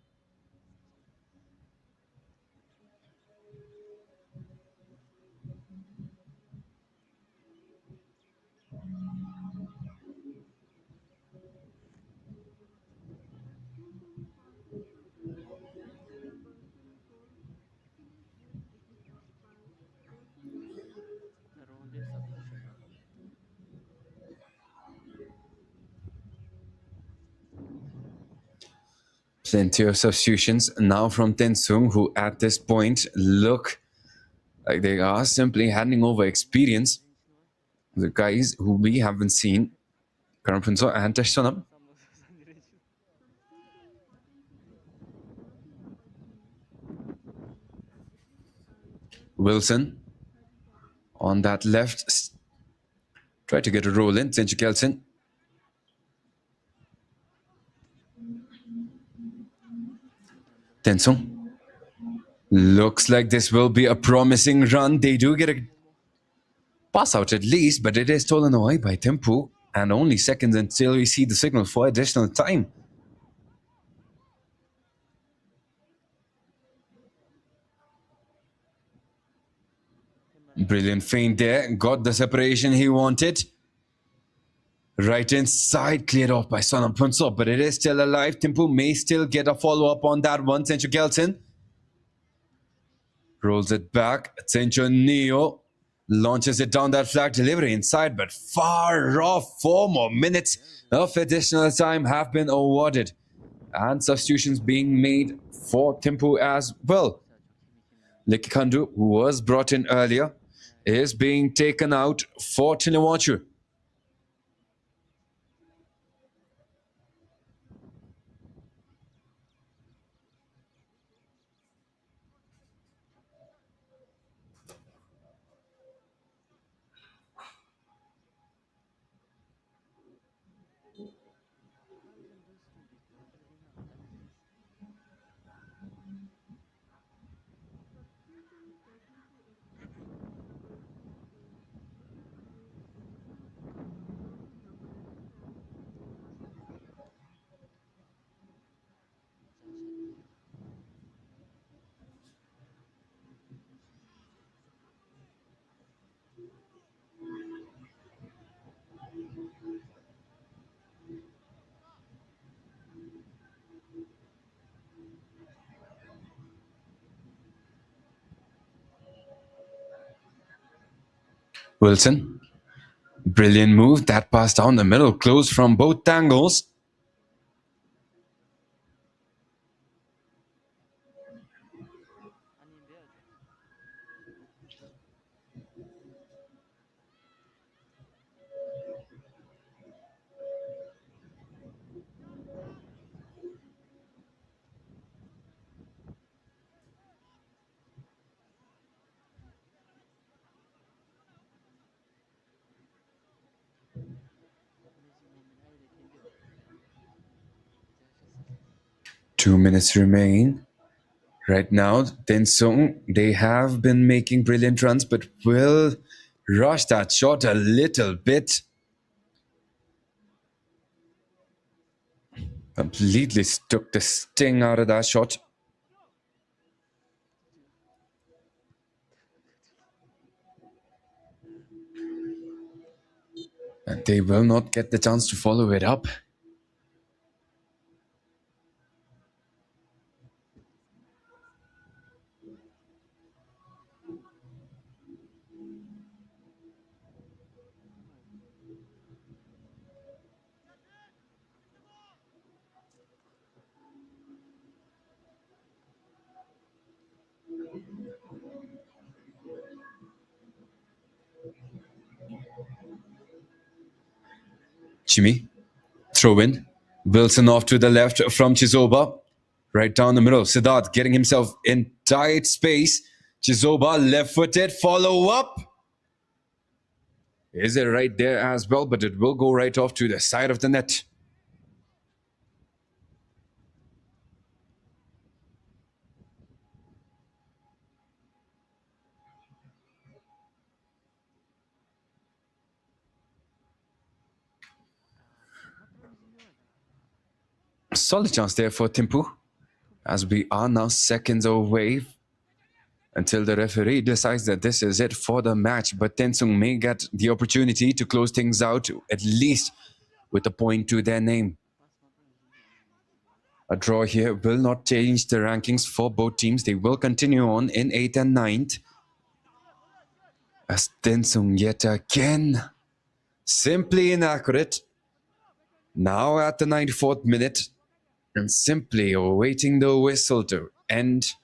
Plenty of substitutions now from TENSUNG, who at this point look like they are simply handing over experience. The guys who we haven't seen. Karampunso and Teshonam. Wilson on that left. Try to get a roll in. Tenchi Kelson. TENSUNG. Looks like this will be a promising run. They do get a pass out at least, but it is stolen away by THIMPHU. And only seconds until we see the signal for additional time. Brilliant feint there. Got the separation he wanted. Right inside, cleared off by Sonam Punsop, but it is still alive. THIMPHU may still get a follow-up on that one. Sencho Gelson rolls it back. Sencho Neo launches it down that flag. Delivery inside, but far off. 4 more minutes of additional time have been awarded. And substitutions being made for THIMPHU as well. Likikandu, who was brought in earlier, is being taken out for Chiniwachu. Substitution for THIMPHU FC number 28 will be made with jersey number 7 Mohammed. Wilson, brilliant move. That pass down the middle, close from both angles. Two minutes remain. Right now, TENSUNG, they have been making brilliant runs, but will rush that shot a little bit. Completely took the sting out of that shot. And they will not get the chance to follow it up. Jimmy, throw in. Wilson off to the left from Chizoba. Right down the middle. Siddharth getting himself in tight space. Chizoba left-footed. Follow up. Is it right there as well? But it will go right off to the side of the net. Solid chance there for THIMPHU, as we are now seconds away until the referee decides that this is it for the match. But TENSUNG may get the opportunity to close things out, at least with a point to their name. A draw here will not change the rankings for both teams. They will continue on in 8th and 9th. As TENSUNG yet again, simply inaccurate. Now at the 94th minute, and simply awaiting the whistle to end.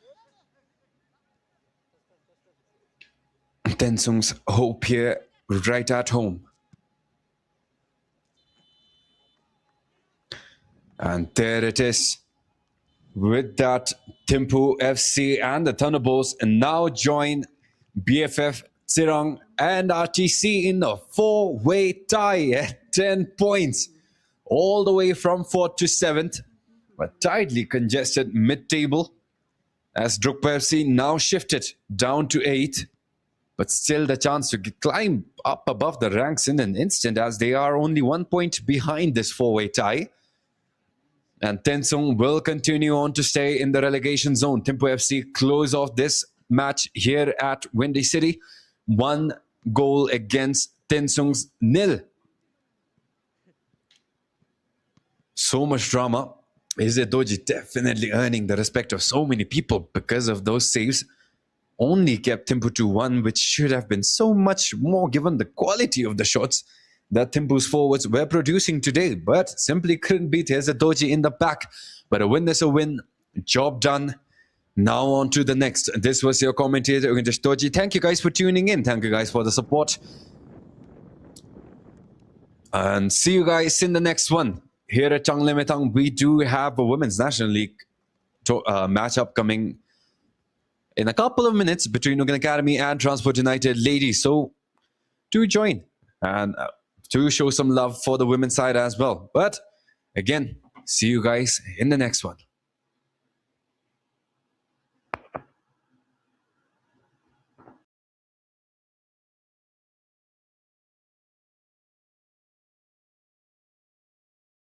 TENSUNG's hope here right at home. And there it is. With that, THIMPHU FC and the Thunderbolts now join BFF, Tsirang and RTC in a 4-way tie at 10 points. All the way from 4th to 7th. But tightly congested mid-table as Drukpa FC now shifted down to 8th. But still the chance to climb up above the ranks in an instant, as they are only 1 point behind this 4-way tie. And TENSUNG will continue on to stay in the relegation zone. THIMPHU FC close off this match here at Windy City. 1 goal against TENSUNG's nil. So much drama. Izedoji definitely earning the respect of so many people because of those saves. Only kept THIMPHU to 1, which should have been so much more given the quality of the shots that THIMPHU's forwards were producing today, but simply couldn't beat Izedoji in the back. But a win is a win. Job done. Now on to the next. This was your commentator, Unauthorized. Thank you guys for tuning in. Thank you guys for the support. And see you guys in the next one. Here at Changlemetang, we do have a Women's National League matchup coming in a couple of minutes between Ugan Academy and Transport United ladies. So do join and to show some love for the women's side as well. But again, see you guys in the next one.